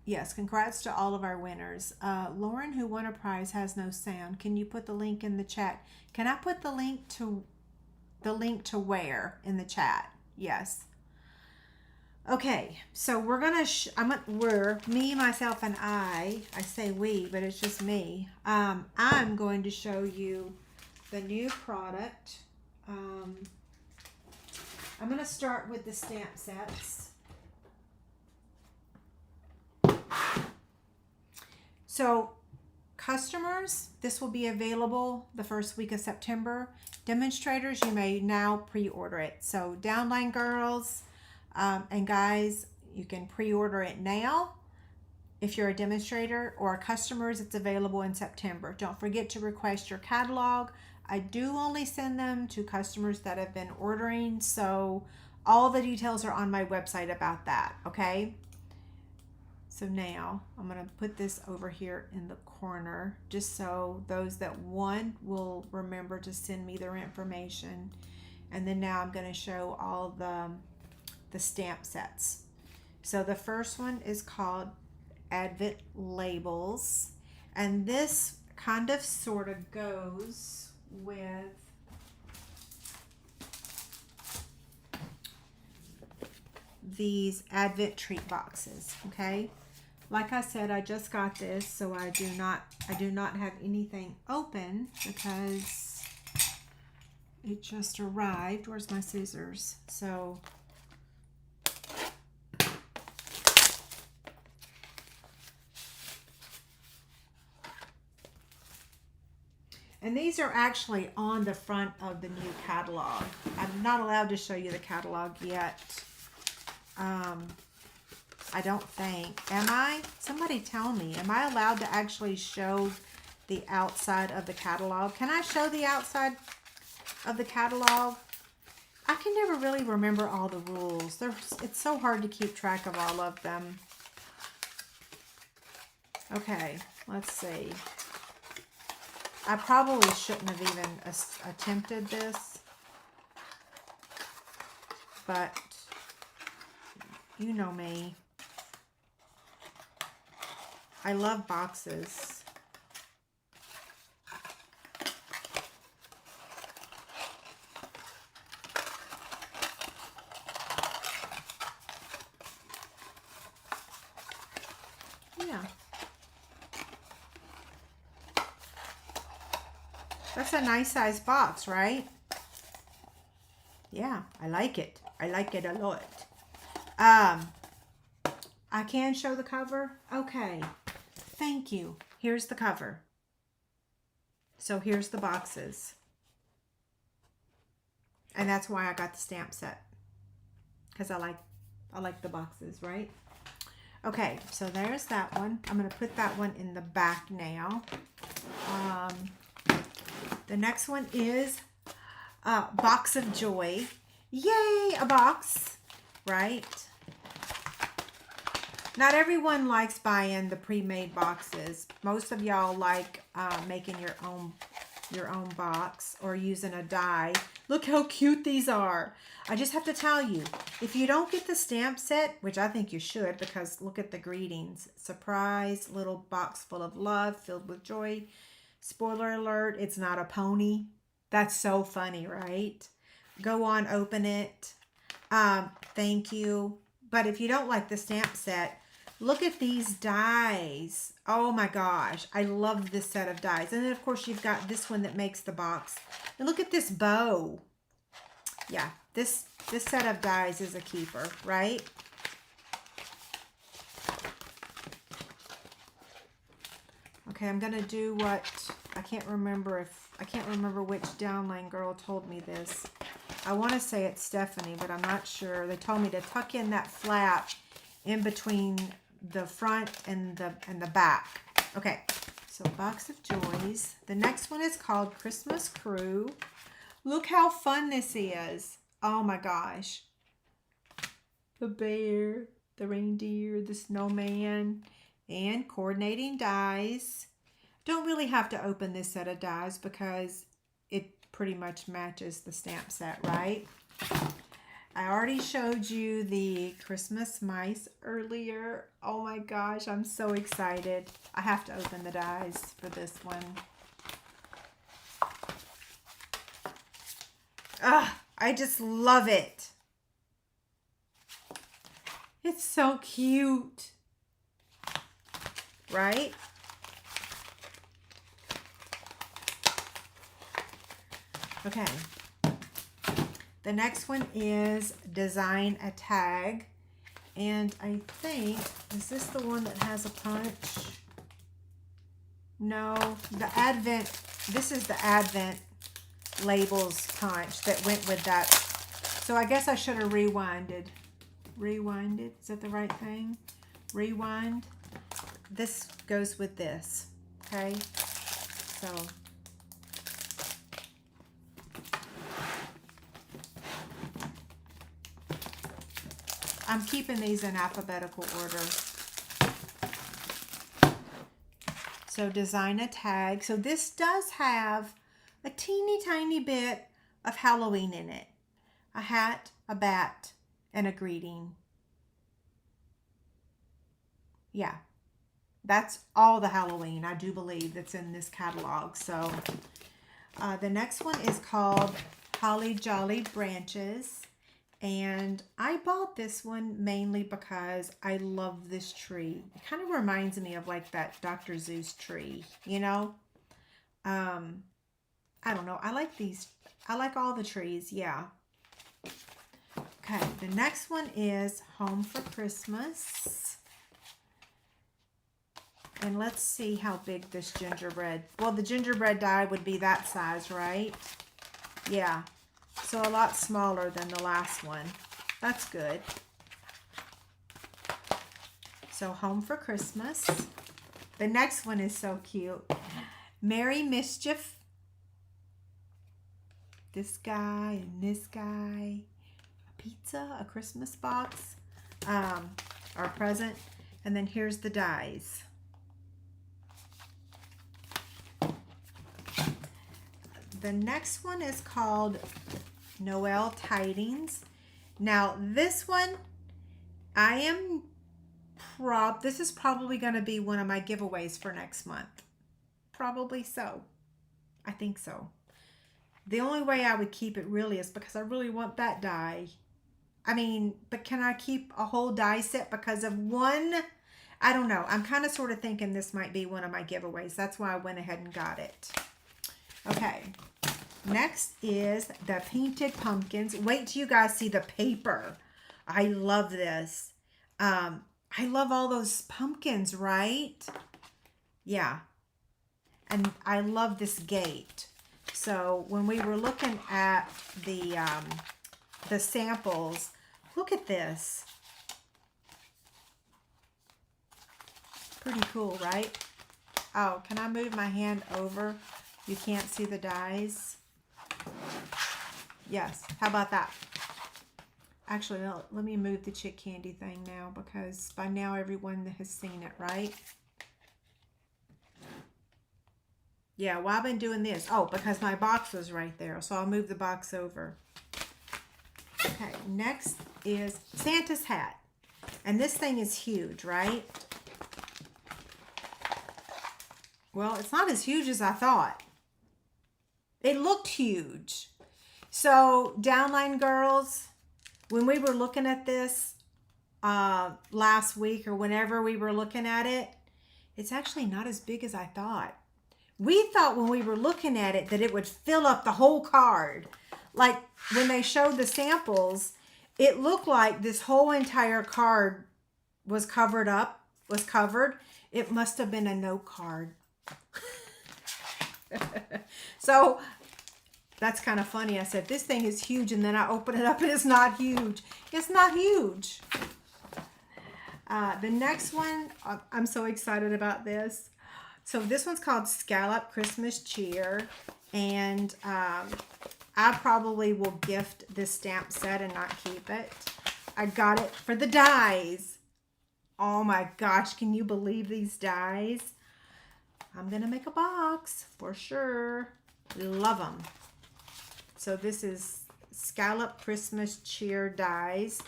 Yes, congrats to all of our winners. Lauren, who won a prize, has no sound. Can you put the link in the chat? Can I put the link to where in the chat? Yes. Okay, so we're gonna, me, myself, and I say we, but it's just me. I'm going to show you the new product. I'm gonna start with the stamp sets. So customers, this will be available the first week of September. Demonstrators, you may now pre-order it. So downline girls and guys, you can pre-order it now if you're a demonstrator, or customers, it's available in September. Don't forget to request your catalog. I do only send them to customers that have been ordering, so all the details are on my website about that, okay? So now I'm going to put this over here in the corner just so those that want will remember to send me their information. And then now I'm going to show all the stamp sets. So the first one is called Advent Labels, and this kind of sort of goes with these Advent treat boxes. Okay, like I said, I just got this, so I do not have anything open because it just arrived. Where's my scissors? So and these are actually on the front of the new catalog. I'm not allowed to show you the catalog yet. I don't think. Am I? Somebody tell me. Am I allowed to actually show the outside of the catalog? Can I show the outside of the catalog? I can never really remember all the rules. It's so hard to keep track of all of them. Okay, let's see. I probably shouldn't have even attempted this, but you know me. I love boxes. Yeah. That's a nice size box, right? Yeah, I like it. I like it a lot. I can show the cover. Okay. Thank you. Here's the cover. So here's the boxes. And that's why I got the stamp set. Because I like the boxes, right? Okay, so there's that one. I'm going to put that one in the back now. The next one is Box of Joy. Yay, a box, right? Not everyone likes buying the pre-made boxes. Most of y'all like making your own box or using a die. Look how cute these are. I just have to tell you, if you don't get the stamp set, which I think you should, because look at the greetings. Surprise, little box full of love, filled with joy. Spoiler alert, it's not a pony. That's so funny, right? Go on, open it. Thank you. But if you don't like the stamp set, look at these dies. Oh my gosh. I love this set of dies. And then of course you've got this one that makes the box. And look at this bow. Yeah, this set of dies is a keeper, right? Okay, I'm gonna do what I can't remember which downline girl told me this. I want to say it's Stephanie, but I'm not sure. They told me to tuck in that flap in between the front and the back. Okay, so Box of Joys. The next one is called Christmas Crew. Look how fun this is. Oh my gosh. The bear, the reindeer, the snowman, and coordinating dies. Don't really have to open this set of dies because it pretty much matches the stamp set, right? I already showed you the Christmas mice earlier. Oh my gosh, I'm so excited. I have to open the dies for this one. I just love it. It's so cute, right? Okay. The next one is design a tag. And I think, is this the one that has a punch? No, the Advent, this is the Advent labels punch that went with that. So I guess I should have rewinded. Rewinded, is that the right thing? Rewind. This goes with this, okay? So I'm keeping these in alphabetical order. So design a tag. So this does have a teeny tiny bit of Halloween in it. A hat, a bat, and a greeting. Yeah, that's all the Halloween, I do believe, that's in this catalog. So the next one is called Holly Jolly Branches. And I bought this one mainly because I love this tree. It kind of reminds me of like that Dr. Seuss tree, you know? I don't know. I like these. I like all the trees. Yeah. Okay. The next one is Home for Christmas. And let's see how big this gingerbread. Well, the gingerbread die would be that size, right? Yeah. So a lot smaller than the last one. That's good. So Home for Christmas. The next one is so cute. Merry Mischief. This guy and this guy. A pizza, a Christmas box, or a present. And then here's the dies. The next one is called Noel Tidings. Now this one, this is probably going to be one of my giveaways for next month. Probably so. I think so. The only way I would keep it really is because I really want that die. I mean, but can I keep a whole die set because of one? I don't know. I'm kind of sort of thinking this might be one of my giveaways. That's why I went ahead and got it. Okay. Next is the Painted Pumpkins. Wait till you guys see the paper. I love this. I love all those pumpkins, right? Yeah. And I love this gate. So when we were looking at the samples, look at this. Pretty cool, right? Oh, can I move my hand over? You can't see the dies. Yes. How about that? Actually, no, let me move the Chick candy thing now because by now everyone has seen it, right? Yeah, well, I've been doing this. Oh, because my box was right there. So I'll move the box over. Okay, next is Santa's hat. And this thing is huge, right? Well, it's not as huge as I thought. It looked huge. So, downline girls, when we were looking at this last week or whenever we were looking at it, it's actually not as big as I thought. We thought when we were looking at it that it would fill up the whole card. Like when they showed the samples, it looked like this whole entire card was covered. It must have been a note card. So that's kind of funny. I said, this thing is huge. And then I open it up and it's not huge. It's not huge. The next one, I'm so excited about this. So this one's called Scallop Christmas Cheer. And I probably will gift this stamp set and not keep it. I got it for the dies. Oh my gosh, can you believe these dies? I'm going to make a box for sure. Love them. So this is Scallop Christmas Cheer dies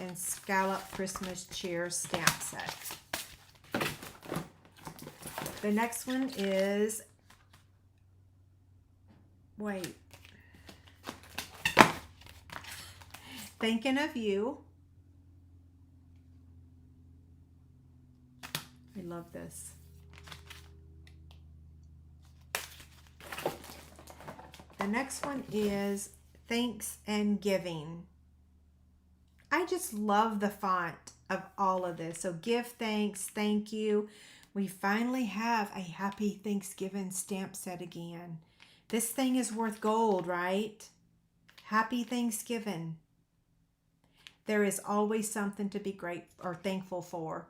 and Scallop Christmas Cheer stamp set. The next one is, wait, Thinking of You. love this. The next one is Thanks and Giving. I just love the font of all of this. So give thanks, thank you. We finally have a Happy Thanksgiving stamp set again. This thing is worth gold, right? Happy Thanksgiving. There is always something to be grateful or thankful for.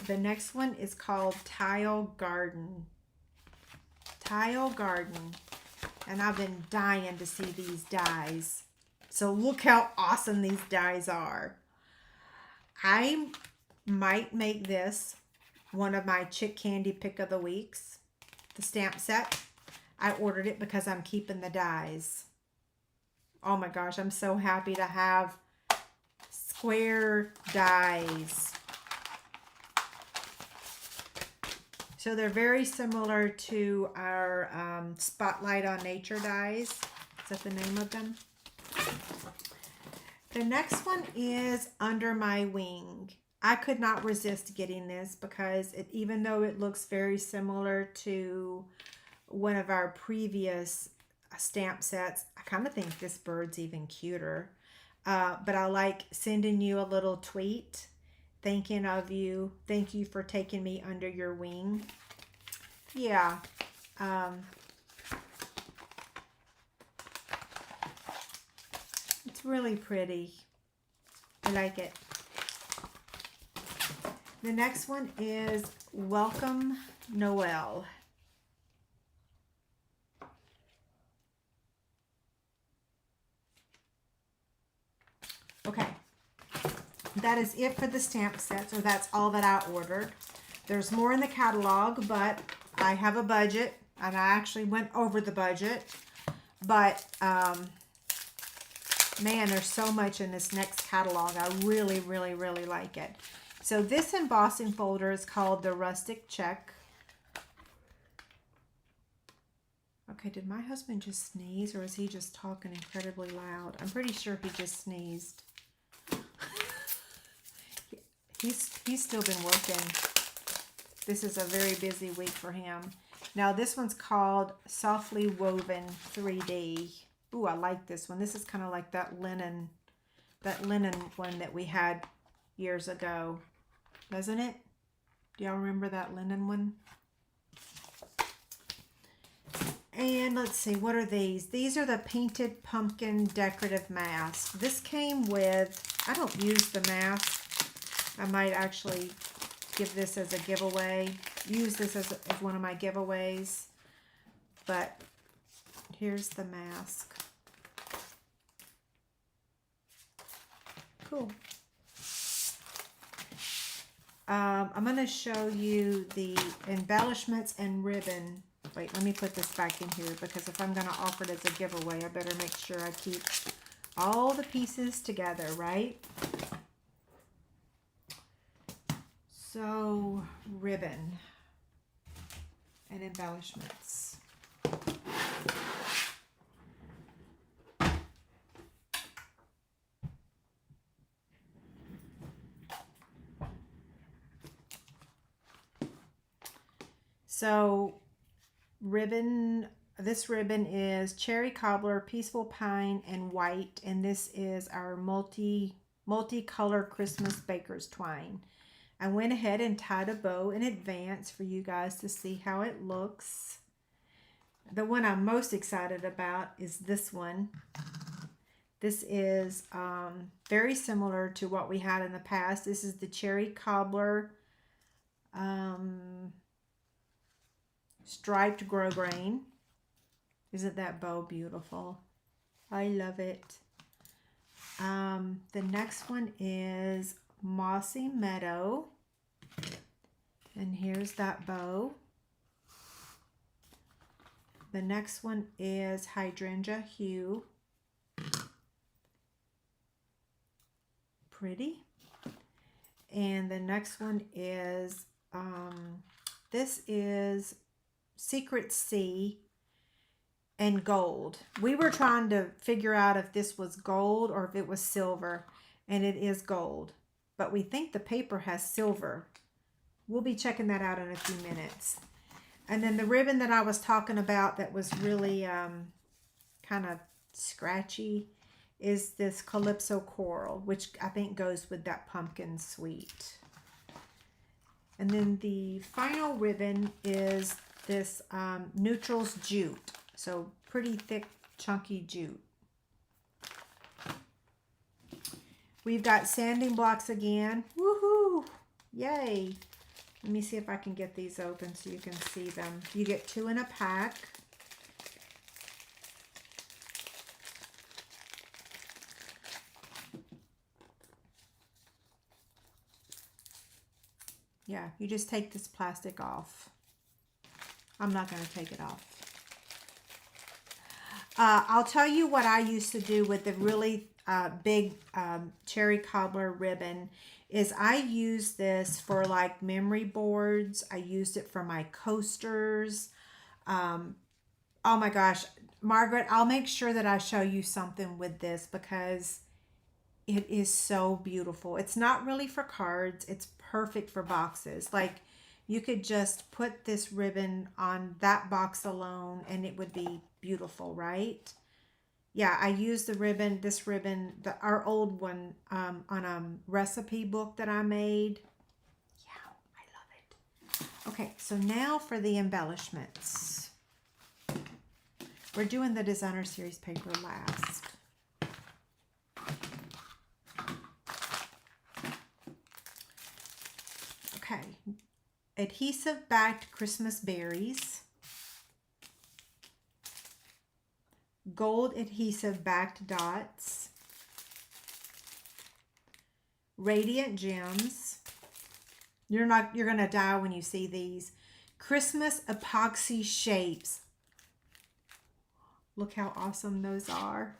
The next one is called Tile Garden. Tile Garden. And I've been dying to see these dies. So look how awesome these dies are. I might make this one of my Chick Candy Pick of the Weeks. The stamp set. I ordered it because I'm keeping the dies. Oh my gosh, I'm so happy to have square dies. So they're very similar to our Spotlight on Nature dies. Is that the name of them? The next one is Under My Wing. I could not resist getting this because even though it looks very similar to one of our previous stamp sets, I kind of think this bird's even cuter. But I like sending you a little tweet thanking of you. Thank you for taking me under your wing. Yeah. It's really pretty. I like it. The next one is Welcome Noel. Okay. That is it for the stamp sets, or that's all that I ordered. There's more in the catalog, but I have a budget, and I actually went over the budget. But, man, there's so much in this next catalog. I really, really, really like it. So this embossing folder is called the Rustic Check. Okay, did my husband just sneeze, or is he just talking incredibly loud? I'm pretty sure he just sneezed. He's still been working. This is a very busy week for him. Now this one's called Softly Woven 3D. Ooh, I like this one. This is kind of like that linen one that we had years ago, doesn't it? Do y'all remember that linen one? And let's see, what are these? These are the Painted Pumpkin Decorative Masks. This came with, I don't use the mask. I might actually give this as a giveaway. Use this as one of my giveaways. But here's the mask. Cool. I'm going to show you the embellishments and ribbon. Wait, let me put this back in here, because if I'm going to offer it as a giveaway, I better make sure I keep all the pieces together, right? So, ribbon and embellishments. So, ribbon, this ribbon is Cherry Cobbler, Peaceful Pine, and White, and this is our multi-color Christmas Baker's Twine. I went ahead and tied a bow in advance for you guys to see how it looks. The one I'm most excited about is this one. This is very similar to what we had in the past. This is the Cherry Cobbler striped grosgrain. Isn't that bow beautiful? I love it. The next one is Mossy Meadow, and here's that bow. The next one is Hydrangea Hue. Pretty. And the next one is this is Secret Sea and gold. We were trying to figure out if this was gold or if it was silver. and it is gold, but we think the paper has silver. We'll be checking that out in a few minutes. And then the ribbon that I was talking about that was really kind of scratchy is this Calypso Coral, which I think goes with that pumpkin sweet. And then the final ribbon is this Neutrals jute. So pretty thick, chunky jute. We've got sanding blocks again. Woohoo! Yay! Let me see if I can get these open so you can see them. You get 2 in a pack. Yeah, you just take this plastic off. I'm not going to take it off. I'll tell you what I used to do with the really big cherry cobbler ribbon is I use this for like memory boards. I used it for my coasters. Oh my gosh, Margaret, I'll make sure that I show you something with this because it is so beautiful. It's not really for cards. It's perfect for boxes. Like you could just put this ribbon on that box alone and it would be beautiful, right? Yeah, I used the ribbon, this ribbon, our old one on a recipe book that I made. Yeah, I love it. Okay, so now for the embellishments. We're doing the designer series paper last. Okay, adhesive backed Christmas berries. Gold adhesive backed dots, radiant gems. You're gonna die when you see these. Christmas epoxy shapes. Look how awesome those are.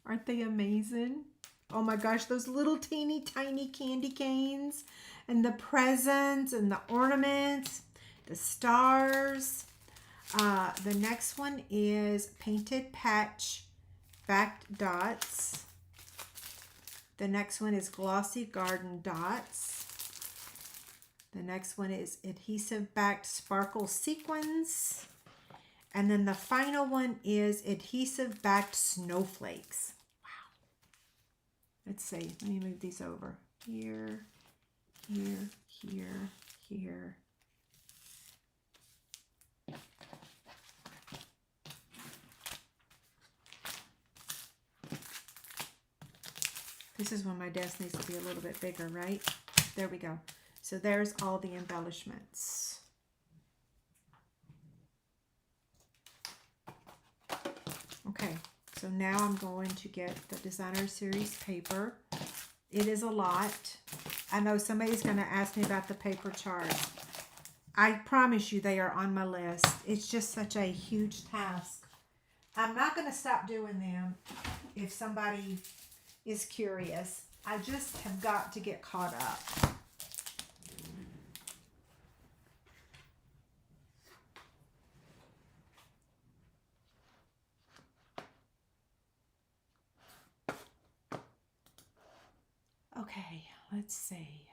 Aren't they amazing? Oh my gosh, those little teeny tiny candy canes and the presents and the ornaments, the stars. The next one is painted patch backed dots. The next one is glossy garden dots. The next one is adhesive backed sparkle sequins. And then the final one is adhesive backed snowflakes. Wow. Let's see. Let me move these over. Here, here, here, here. This is when my desk needs to be a little bit bigger, right? There we go. So there's all the embellishments. Okay, so now I'm going to get the designer series paper. It is a lot. I know somebody's going to ask me about the paper charts. I promise you they are on my list. It's just such a huge task. I'm not going to stop doing them if somebody is curious. I just have got to get caught up. Okay, let's see.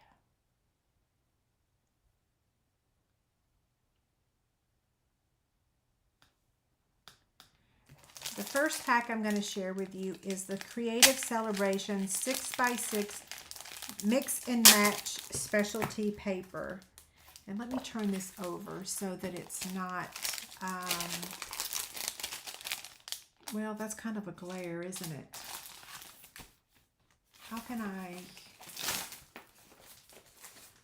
The first pack I'm going to share with you is the Creative Celebration 6x6 Mix and Match Specialty Paper. And let me turn this over so that it's not, well, that's kind of a glare, isn't it? How can I,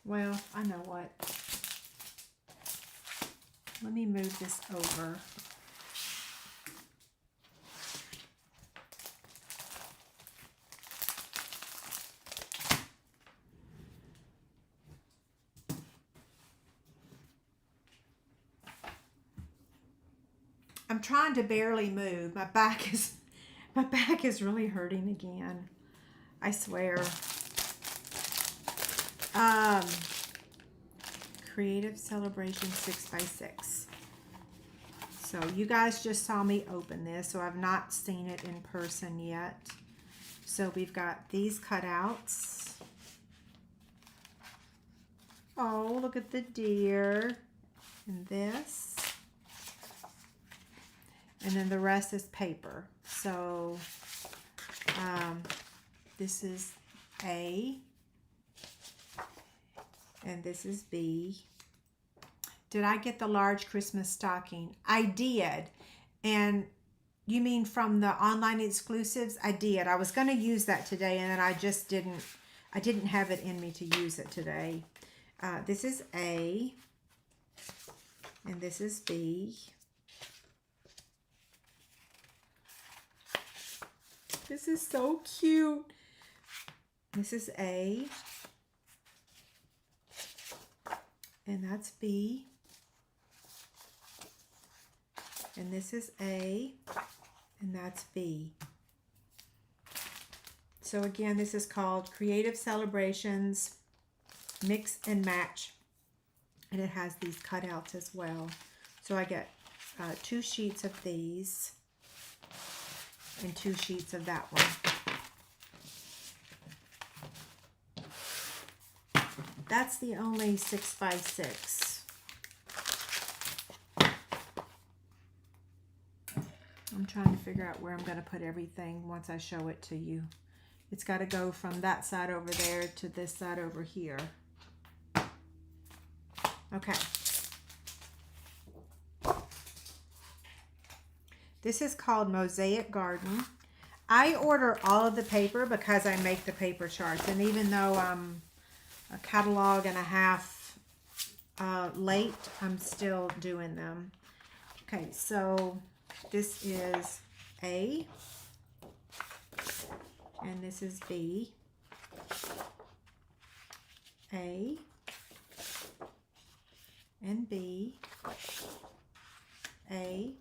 well, I know what. Let me move this over. I'm trying to barely move. My back is really hurting again. I swear. Creative Celebration 6x6. So you guys just saw me open this, so I've not seen it in person yet. So we've got these cutouts. Oh, look at the deer. And this. And then the rest is paper. So this is A. And this is B. Did I get the large Christmas stocking? I did. And you mean from the online exclusives? I did. I was going to use that today, and then I just didn't. I didn't have it in me to use it today. This is A. And this is B. This is so cute. This is A. And that's B. And this is A. And that's B. So again, this is called Creative Celebrations Mix and Match. And it has these cutouts as well. So I get 2 sheets of these and 2 sheets of that one. That's the only 6x6. I'm trying to figure out where I'm going to put everything once I show it to you. It's got to go from that side over there to this side over here. Okay. This is called Mosaic Garden. I order all of the paper because I make the paper charts. And even though I'm a catalog and a half late, I'm still doing them. Okay, so this is A. And this is B. A. And B. A.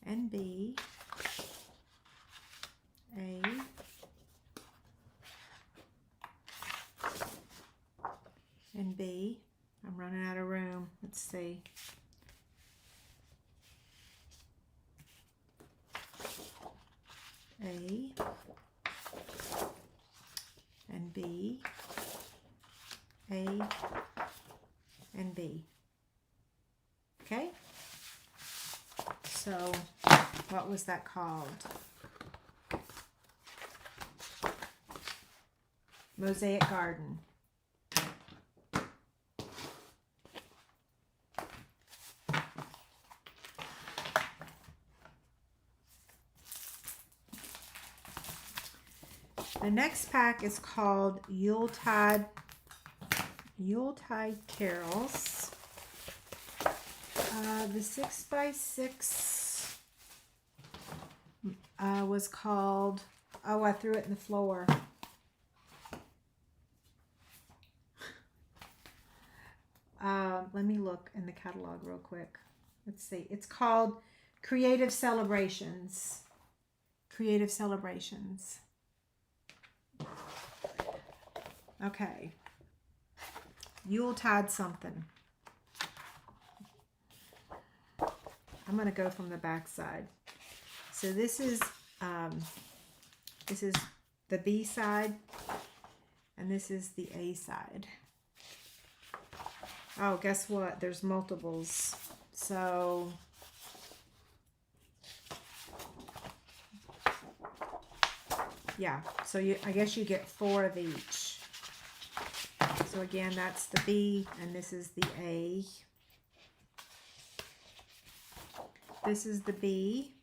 And B. A. And B. I'm running out of room. Let's see. A. And B. A. And B. Okay? So, what was that called? Mosaic Garden. The next pack is called Yuletide Carols. The 6x6 was called, oh, I threw it in the floor. Let me look in the catalog real quick. Let's see. It's called Creative Celebrations. Creative Celebrations. Okay. Yuletide something. I'm going to go from the back side. So this is the B side, and this is the A side. Oh, guess what? There's multiples. So yeah, so I guess you get 4 of each. So again, that's the B, and this is the A. This is the B,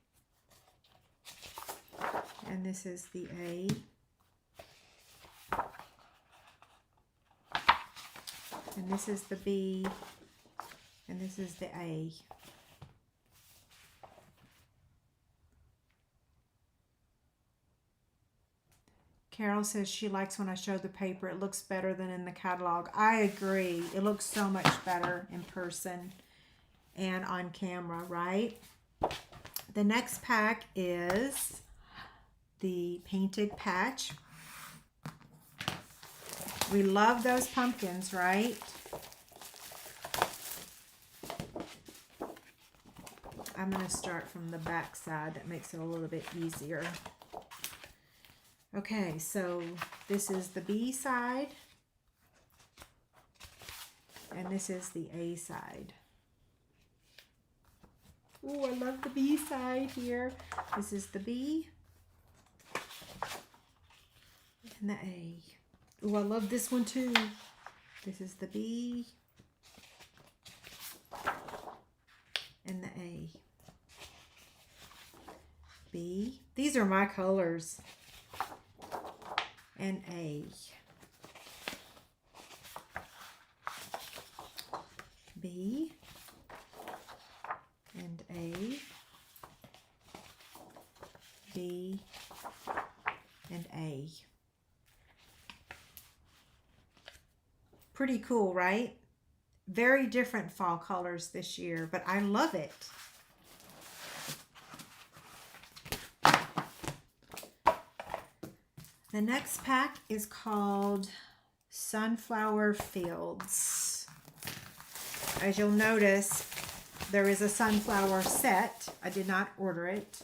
and this is the A. And this is the B, and this is the A. Carol says she likes when I show the paper. It looks better than in the catalog. I agree. It looks so much better in person and on camera, right? The next pack is the Painted Patch. We love those pumpkins, right? I'm going to start from the back side. That makes it a little bit easier. Okay, so this is the B side. And this is the A side. Oh, I love the B side here. This is the B. And the A. Oh, I love this one too. This is the B. And the A. B. These are my colors. And A. B. And A. B. And A. Pretty cool, right? Very different fall colors this year, but I love it. The next pack is called Sunflower Fields. As you'll notice, there is a sunflower set. I did not order it.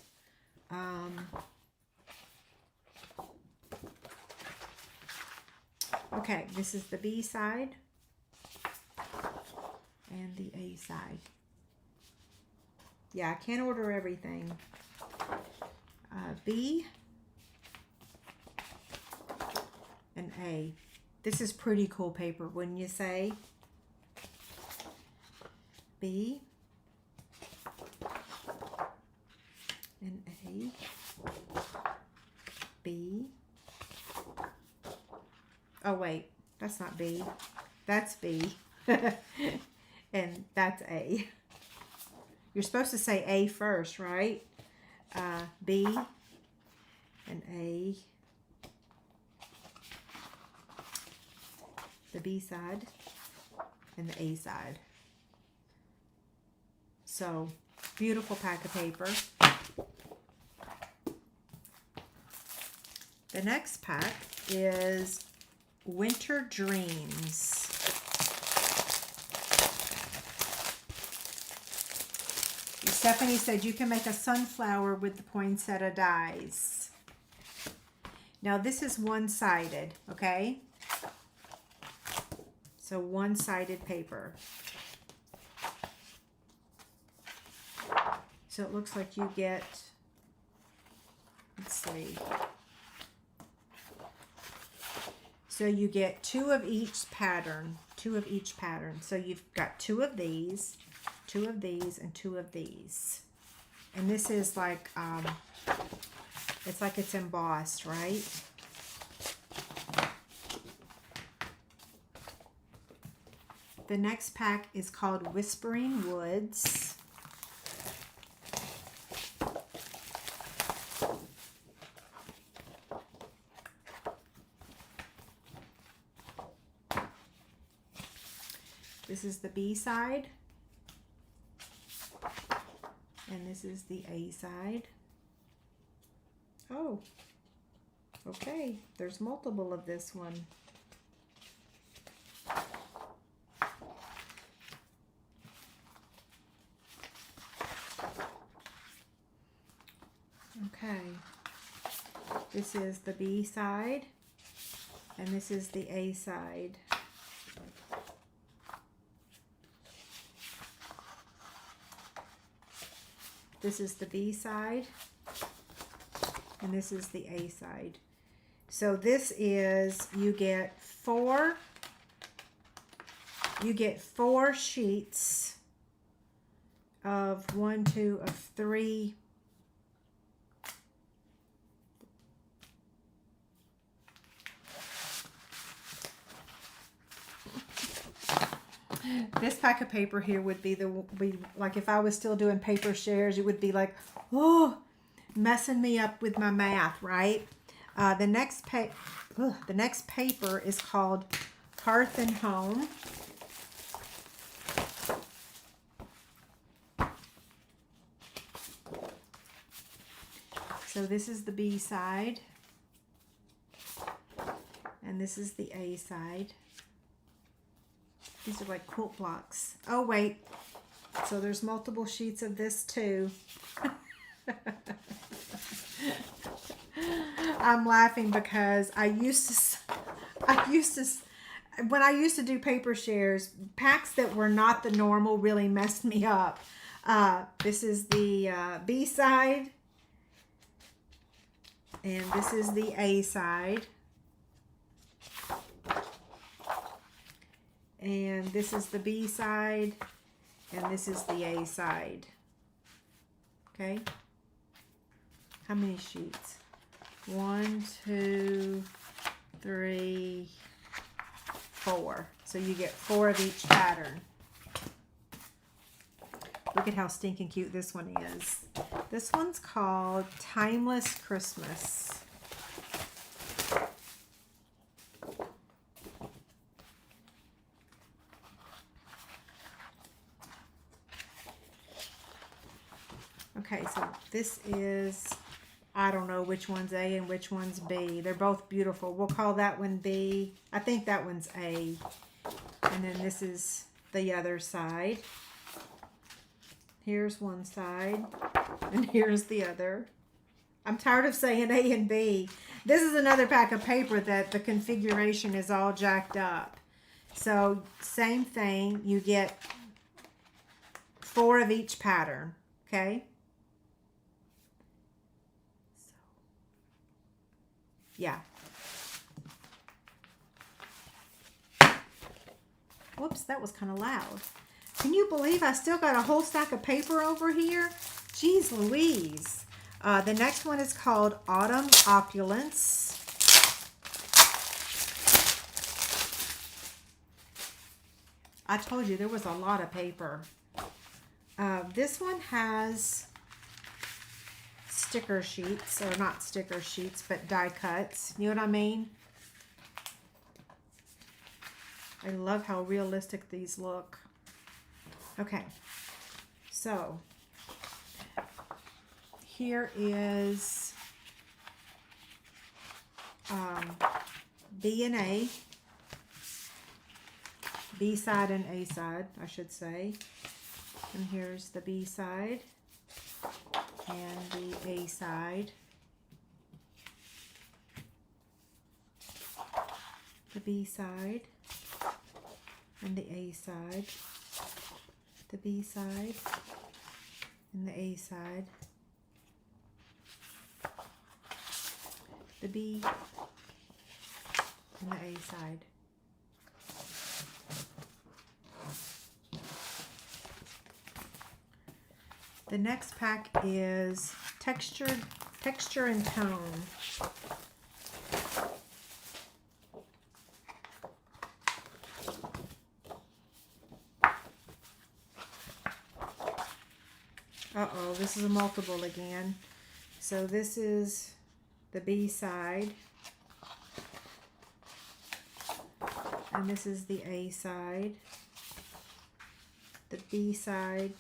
Okay, this is the B side and the A side. Yeah, I can't order everything. B and A. This is pretty cool paper, wouldn't you say? B and A. B. Oh wait, that's not B. That's B. And that's A. You're supposed to say A first, right? B and A. The B side and the A side. So, beautiful pack of paper. The next pack is Winter Dreams. Stephanie said you can make a sunflower with the poinsettia dies. Now this is one-sided, okay? So one-sided paper. So it looks like you get, let's see. So you get two of each pattern, So you've got two of these, and two of these. And this is like, it's like it's embossed, right? The next pack is called Whispering Woods. This is the B side, and this is the A side. Oh, okay, there's multiple of this one. Okay, this is the B side, and this is the A side. This is the B side, and this is the A side. So this is, you get four sheets of 1, 2, of 3. This pack of paper here would be like if I was still doing paper shares, it would be like, oh, messing me up with my math, right? The next paper is called Hearth and Home. So this is the B side, and this is the A side. These are like quilt blocks. Oh, wait. So there's multiple sheets of this too. I'm laughing because when I used to do paper shares, packs that were not the normal really messed me up. This is the B side, and this is the A side. And this is the B side, and this is the A side. Okay. How many sheets? 1, 2, 3, 4. So you get 4 of each pattern. Look at how stinking cute this one is. This one's called Timeless Christmas. Okay, so this is, I don't know which one's A and which one's B. They're both beautiful. We'll call that one B. I think that one's A. And then this is the other side. Here's one side, and here's the other. I'm tired of saying A and B. This is another pack of paper that the configuration is all jacked up. So same thing, you get 4 of each pattern, okay? Yeah. Whoops, that was kind of loud. Can you believe I still got a whole stack of paper over here? Jeez Louise. The next one is called Autumn Opulence. I told you there was a lot of paper. This one has sticker sheets, or not sticker sheets, but die cuts. You know what I mean? I love how realistic these look. Okay, so here is B and A, B side and A side, I should say. And here's the B side and the A side. The B side and the A side. The B side and the A side. The B and the A side. The next pack is texture and tone. Uh-oh, this is a multiple again. So this is the B side. And this is the A side. The B side,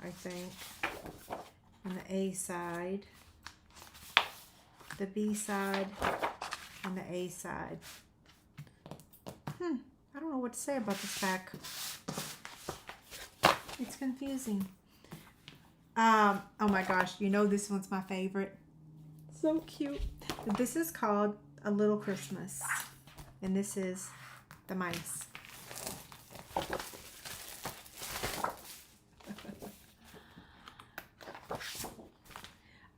I think. And the A side. The B side and the A side. I don't know what to say about this pack. It's confusing. Oh my gosh, you know this one's my favorite. So cute. This is called A Little Christmas. And this is the mice.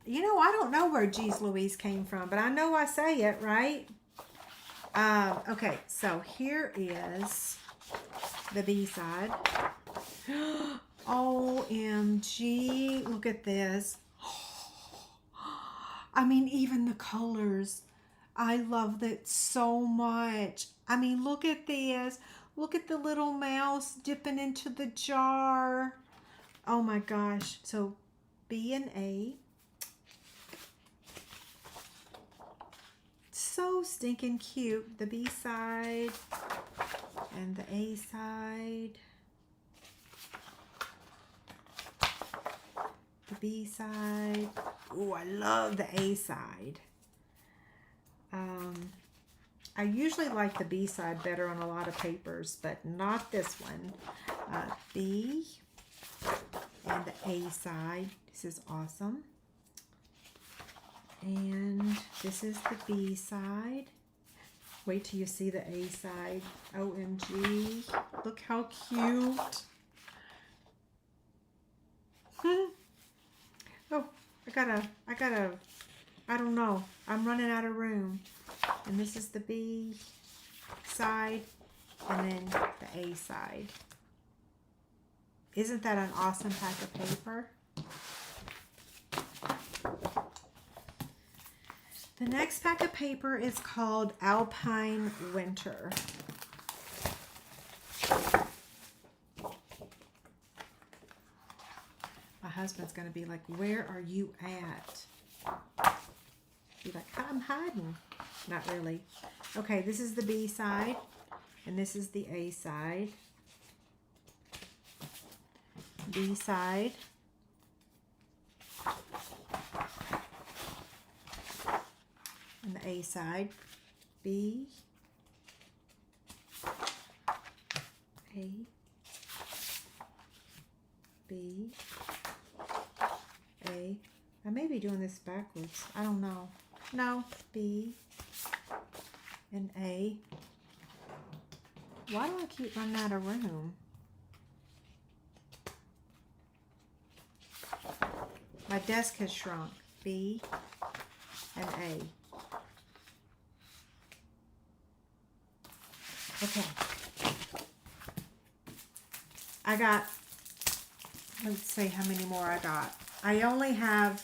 You know, I don't know where Jeez Louise came from, but I know I say it, right? Okay, so here is the B side. OMG, look at this. I mean, even the colors. I love that so much. I mean, look at this. Look at the little mouse dipping into the jar. Oh my gosh. So B and A. So stinking cute. The B side and the A side. The B side. Oh, I love the A side. I usually like the B side better on a lot of papers, but not this one. B and the A side. This is awesome. And this is the B side. Wait till you see the A side. OMG. Look how cute. Oh, I don't know. I'm running out of room. And this is the B side and then the A side. Isn't that an awesome pack of paper? The next pack of paper is called Alpine Winter. My husband's going to be like, where are you at? Be like, I'm hiding. Not really. Okay, this is the B side, and this is the A side. B side. And the A side. B. A. B. A. I may be doing this backwards. I don't know. No. B. And A. Why do I keep running out of room? My desk has shrunk. B and A. Okay. I got, let's see how many more I got. I only have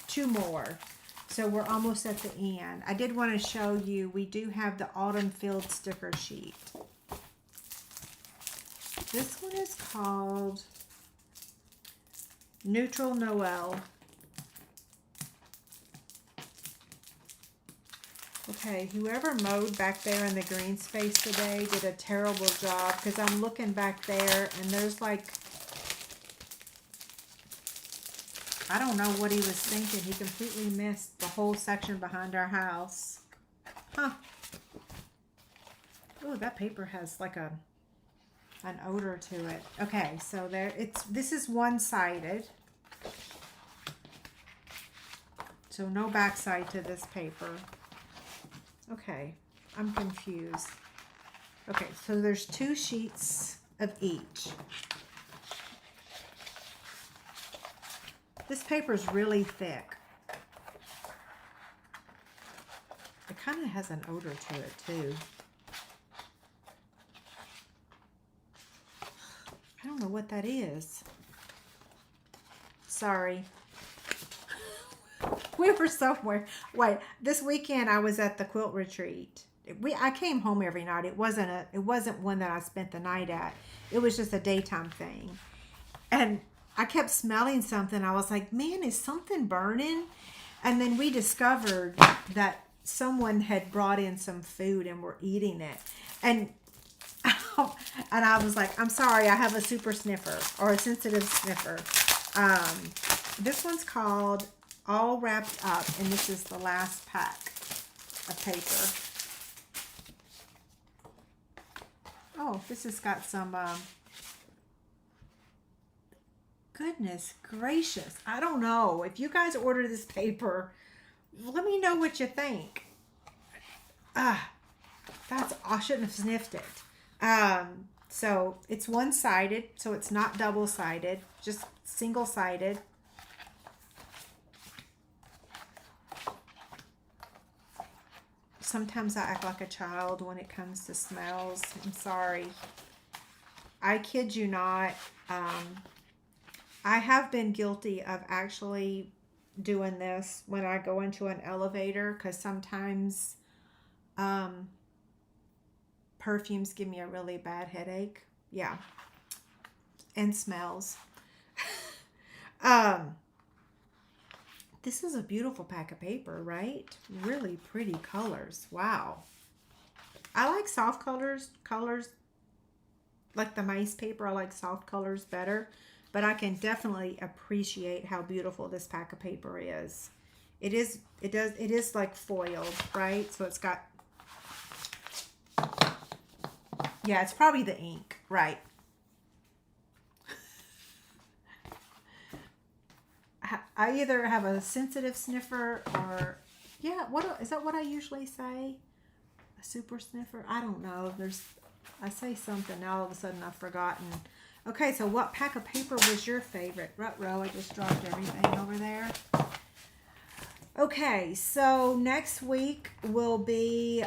2 more. So we're almost at the end. I did want to show you, we do have the Autumn Field sticker sheet. This one is called Neutral Noel. Okay, whoever mowed back there in the green space today did a terrible job, because I'm looking back there and there's like, I don't know what he was thinking. He completely missed the whole section behind our house. Huh. Oh, that paper has like an odor to it. Okay, so this is one-sided. So no backside to this paper. Okay, I'm confused. Okay, so there's 2 sheets of each. This paper is really thick. It kind of has an odor to it too. I don't know what that is. Sorry. We were somewhere. Wait, this weekend I was at the quilt retreat. I came home every night. It wasn't one that I spent the night at. It was just a daytime thing. And I kept smelling something. I was like, man, is something burning? And then we discovered that someone had brought in some food and were eating it. And I was like, I'm sorry, I have a super sniffer or a sensitive sniffer. This one's called All Wrapped Up, and this is the last pack of paper. Oh, this has got some, goodness gracious. I don't know. If you guys order this paper, let me know what you think. I shouldn't have sniffed it. So it's one-sided, so it's not double-sided, just single-sided. Sometimes I act like a child when it comes to smells. I'm sorry. I kid you not. I have been guilty of actually doing this when I go into an elevator, because sometimes perfumes give me a really bad headache. Yeah. And smells. This is a beautiful pack of paper, right? Really pretty colors. Wow. I like soft colors like the mice paper. I like soft colors better, but I can definitely appreciate how beautiful this pack of paper is. It is like foiled, right? So it's got, yeah, it's probably the ink, right? I either have a sensitive sniffer or Yeah, what is that what I usually say? A super sniffer? I don't know. I say something, now all of a sudden I've forgotten. Okay, so what pack of paper was your favorite? Ruh-roh, I just dropped everything over there. Okay, so next week will be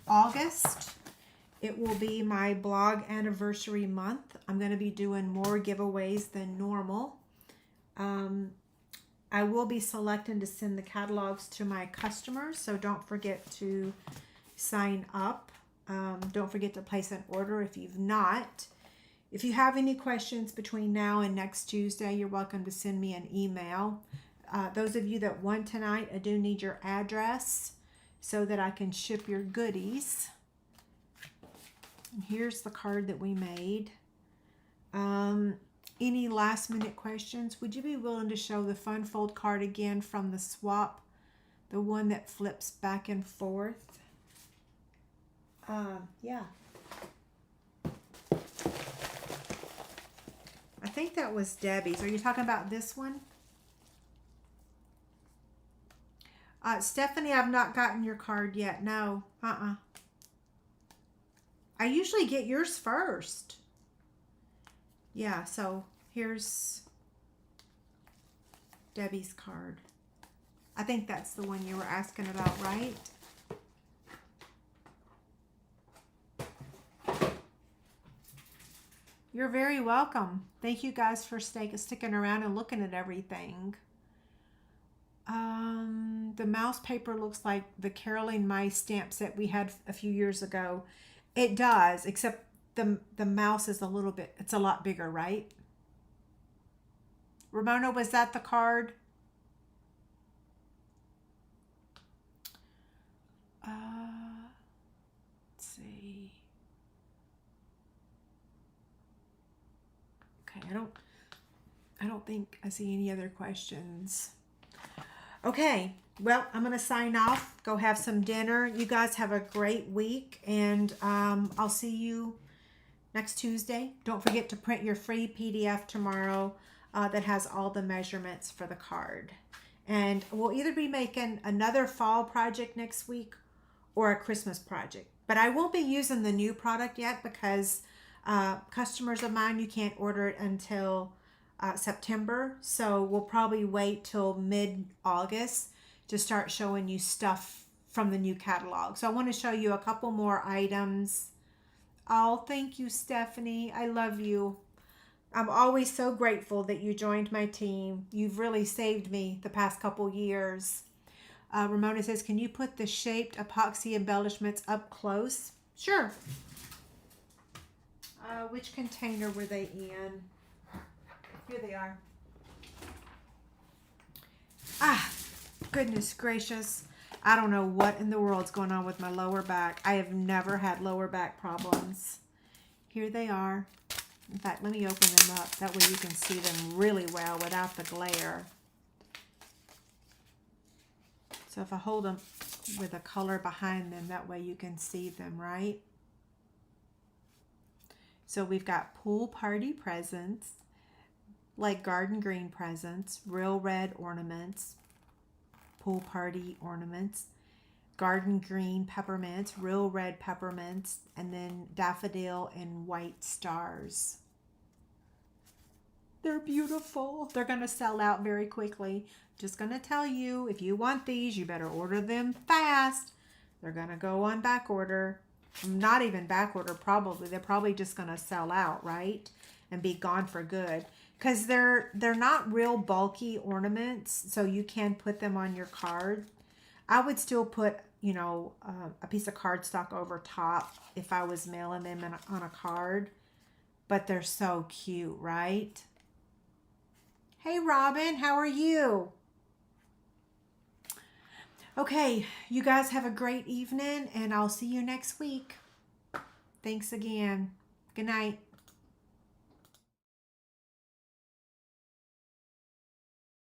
August. It will be my blog anniversary month. I'm going to be doing more giveaways than normal. I will be selecting to send the catalogs to my customers, so don't forget to sign up. Don't forget to place an order if you've not. If you have any questions between now and next Tuesday, you're welcome to send me an email. Those of you that won tonight, I do need your address so that I can ship your goodies. And here's the card that we made. Any last minute questions? Would you be willing to show the fun fold card again from the swap? The one that flips back and forth? Yeah. I think that was Debbie's. Are you talking about this one? Stephanie, I've not gotten your card yet. No. I usually get yours first. Yeah, so here's Debbie's card. I think that's the one you were asking about, right? You're very welcome. Thank you guys for sticking around and looking at everything. The mouse paper looks like the Caroline Mice stamp set we had a few years ago. It does, except the mouse is it's a lot bigger, right? Ramona, was that the card? Let's see. Okay, I don't think I see any other questions. Okay, well, I'm going to sign off. Go have some dinner. You guys have a great week, and I'll see you next Tuesday. Don't forget to print your free PDF tomorrow that has all the measurements for the card. And we'll either be making another fall project next week or a Christmas project. But I won't be using the new product yet because customers of mine, you can't order it until September. So we'll probably wait till mid-August to start showing you stuff from the new catalog. So I want to show you a couple more items. Oh, thank you, Stephanie. I love you. I'm always so grateful that you joined my team. You've really saved me the past couple years. Ramona says, can you put the shaped epoxy embellishments up close? Sure. Which container were they in? Here they are. Ah, goodness gracious. I don't know what in the world's going on with my lower back. I have never had lower back problems. Here they are. In fact, let me open them up. That way you can see them really well without the glare. So if I hold them with a color behind them, that way you can see them, right? So we've got pool party presents, like garden green presents, real red ornaments, pool party ornaments, garden green peppermints, real red peppermints, and then daffodil and white stars. They're beautiful. They're going to sell out very quickly. Just going to tell you, if you want these, you better order them fast. They're going to go on back order. Not even back order, probably. They're probably just going to sell out, right? And be gone for good. Because they're not real bulky ornaments, so you can put them on your card. I would still put, you know, a piece of cardstock over top if I was mailing them on a card. But they're so cute, right? Hey, Robin, how are you? Okay, you guys have a great evening, and I'll see you next week. Thanks again. Good night.